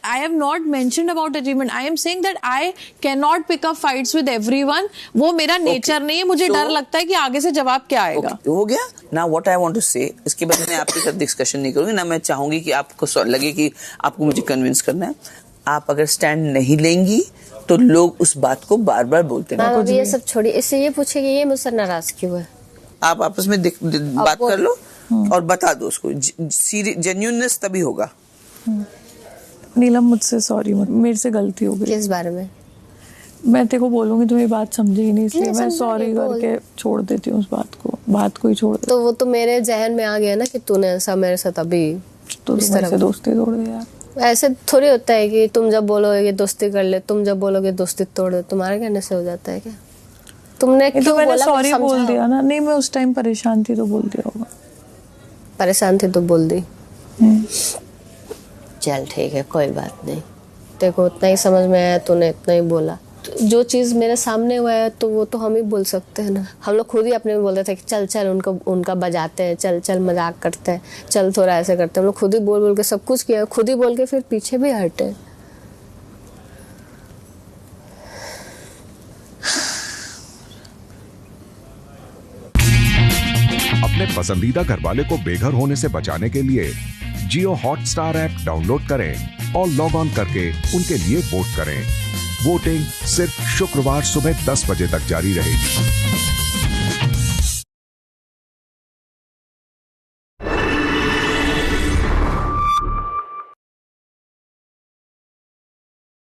I have not mentioned about achievement. I am saying that I cannot pick up fights with everyone. वो मेरा nature नहीं है। मुझे डर लगता है कि आगे से जवाब क्या आएगा। हो गया ना। What I want to say, इसके बाद मैं आपके साथ डिस्कशन नहीं करूंगी ना। मैं चाहूंगी कि आपको लगे कि आपको मुझे कन्विंस करना है। आप अगर स्टैंड नहीं लेंगी तो लोग उस बात को बार बार बोलते हैं। ये सब छोड़िए, इससे ये पूछे कि ये मुझसे नाराज क्यों है। आप आपस में बात कर लो और बता दो उसको। जेन्युइननेस तभी होगा। नीलम मुझसे सॉरी, मेरे से गलती हो गई। किस बारे में? मैं तेरे को बोलूंगी, तुम्हें बात समझी ही नहीं, इसलिए मैं सॉरी करके छोड़ देती हूँ उस बात को ही छोड़ देती। तो वो तो मेरे जहन में आ गया ना कि तूने ऐसा मेरे साथ अभी इस तरह से दोस्ती तोड़ दी यार। ऐसे थोड़ी होता है कि तुम जब बोलोगे दोस्ती कर ले, तुम जब बोलोगे दोस्ती तोड़ दो, तुम्हारे कहने से हो जाता है क्या? तुमने क्यों तो मैंने बोला? सॉरी बोल दिया ना। नहीं, मैं उस टाइम परेशान थी तो बोल दिया होगा। परेशान थी तो बोल दी। चल ठीक है, कोई बात नहीं। तेरे को उतना ही समझ में आया, तूने इतना ही बोला। जो चीज मेरे सामने हुआ है तो वो तो हम ही बोल सकते हैं ना। हम लोग खुद ही अपने में बोलते थे कि चल चल उनका बजाते हैं, चल चल मजाक करते हैं, चल थोड़ा ऐसे करते हैं। हम लोग खुद ही बोल बोल के सब कुछ किया, खुद ही बोल के फिर पीछे भी हटे। अपने पसंदीदा घरवाले को बेघर होने से बचाने के लिए जियो हॉटस्टार ऐप डाउनलोड करें और लॉग ऑन करके उनके लिए वोट करें। वोटिंग सिर्फ शुक्रवार सुबह 10 बजे तक जारी रहेगी।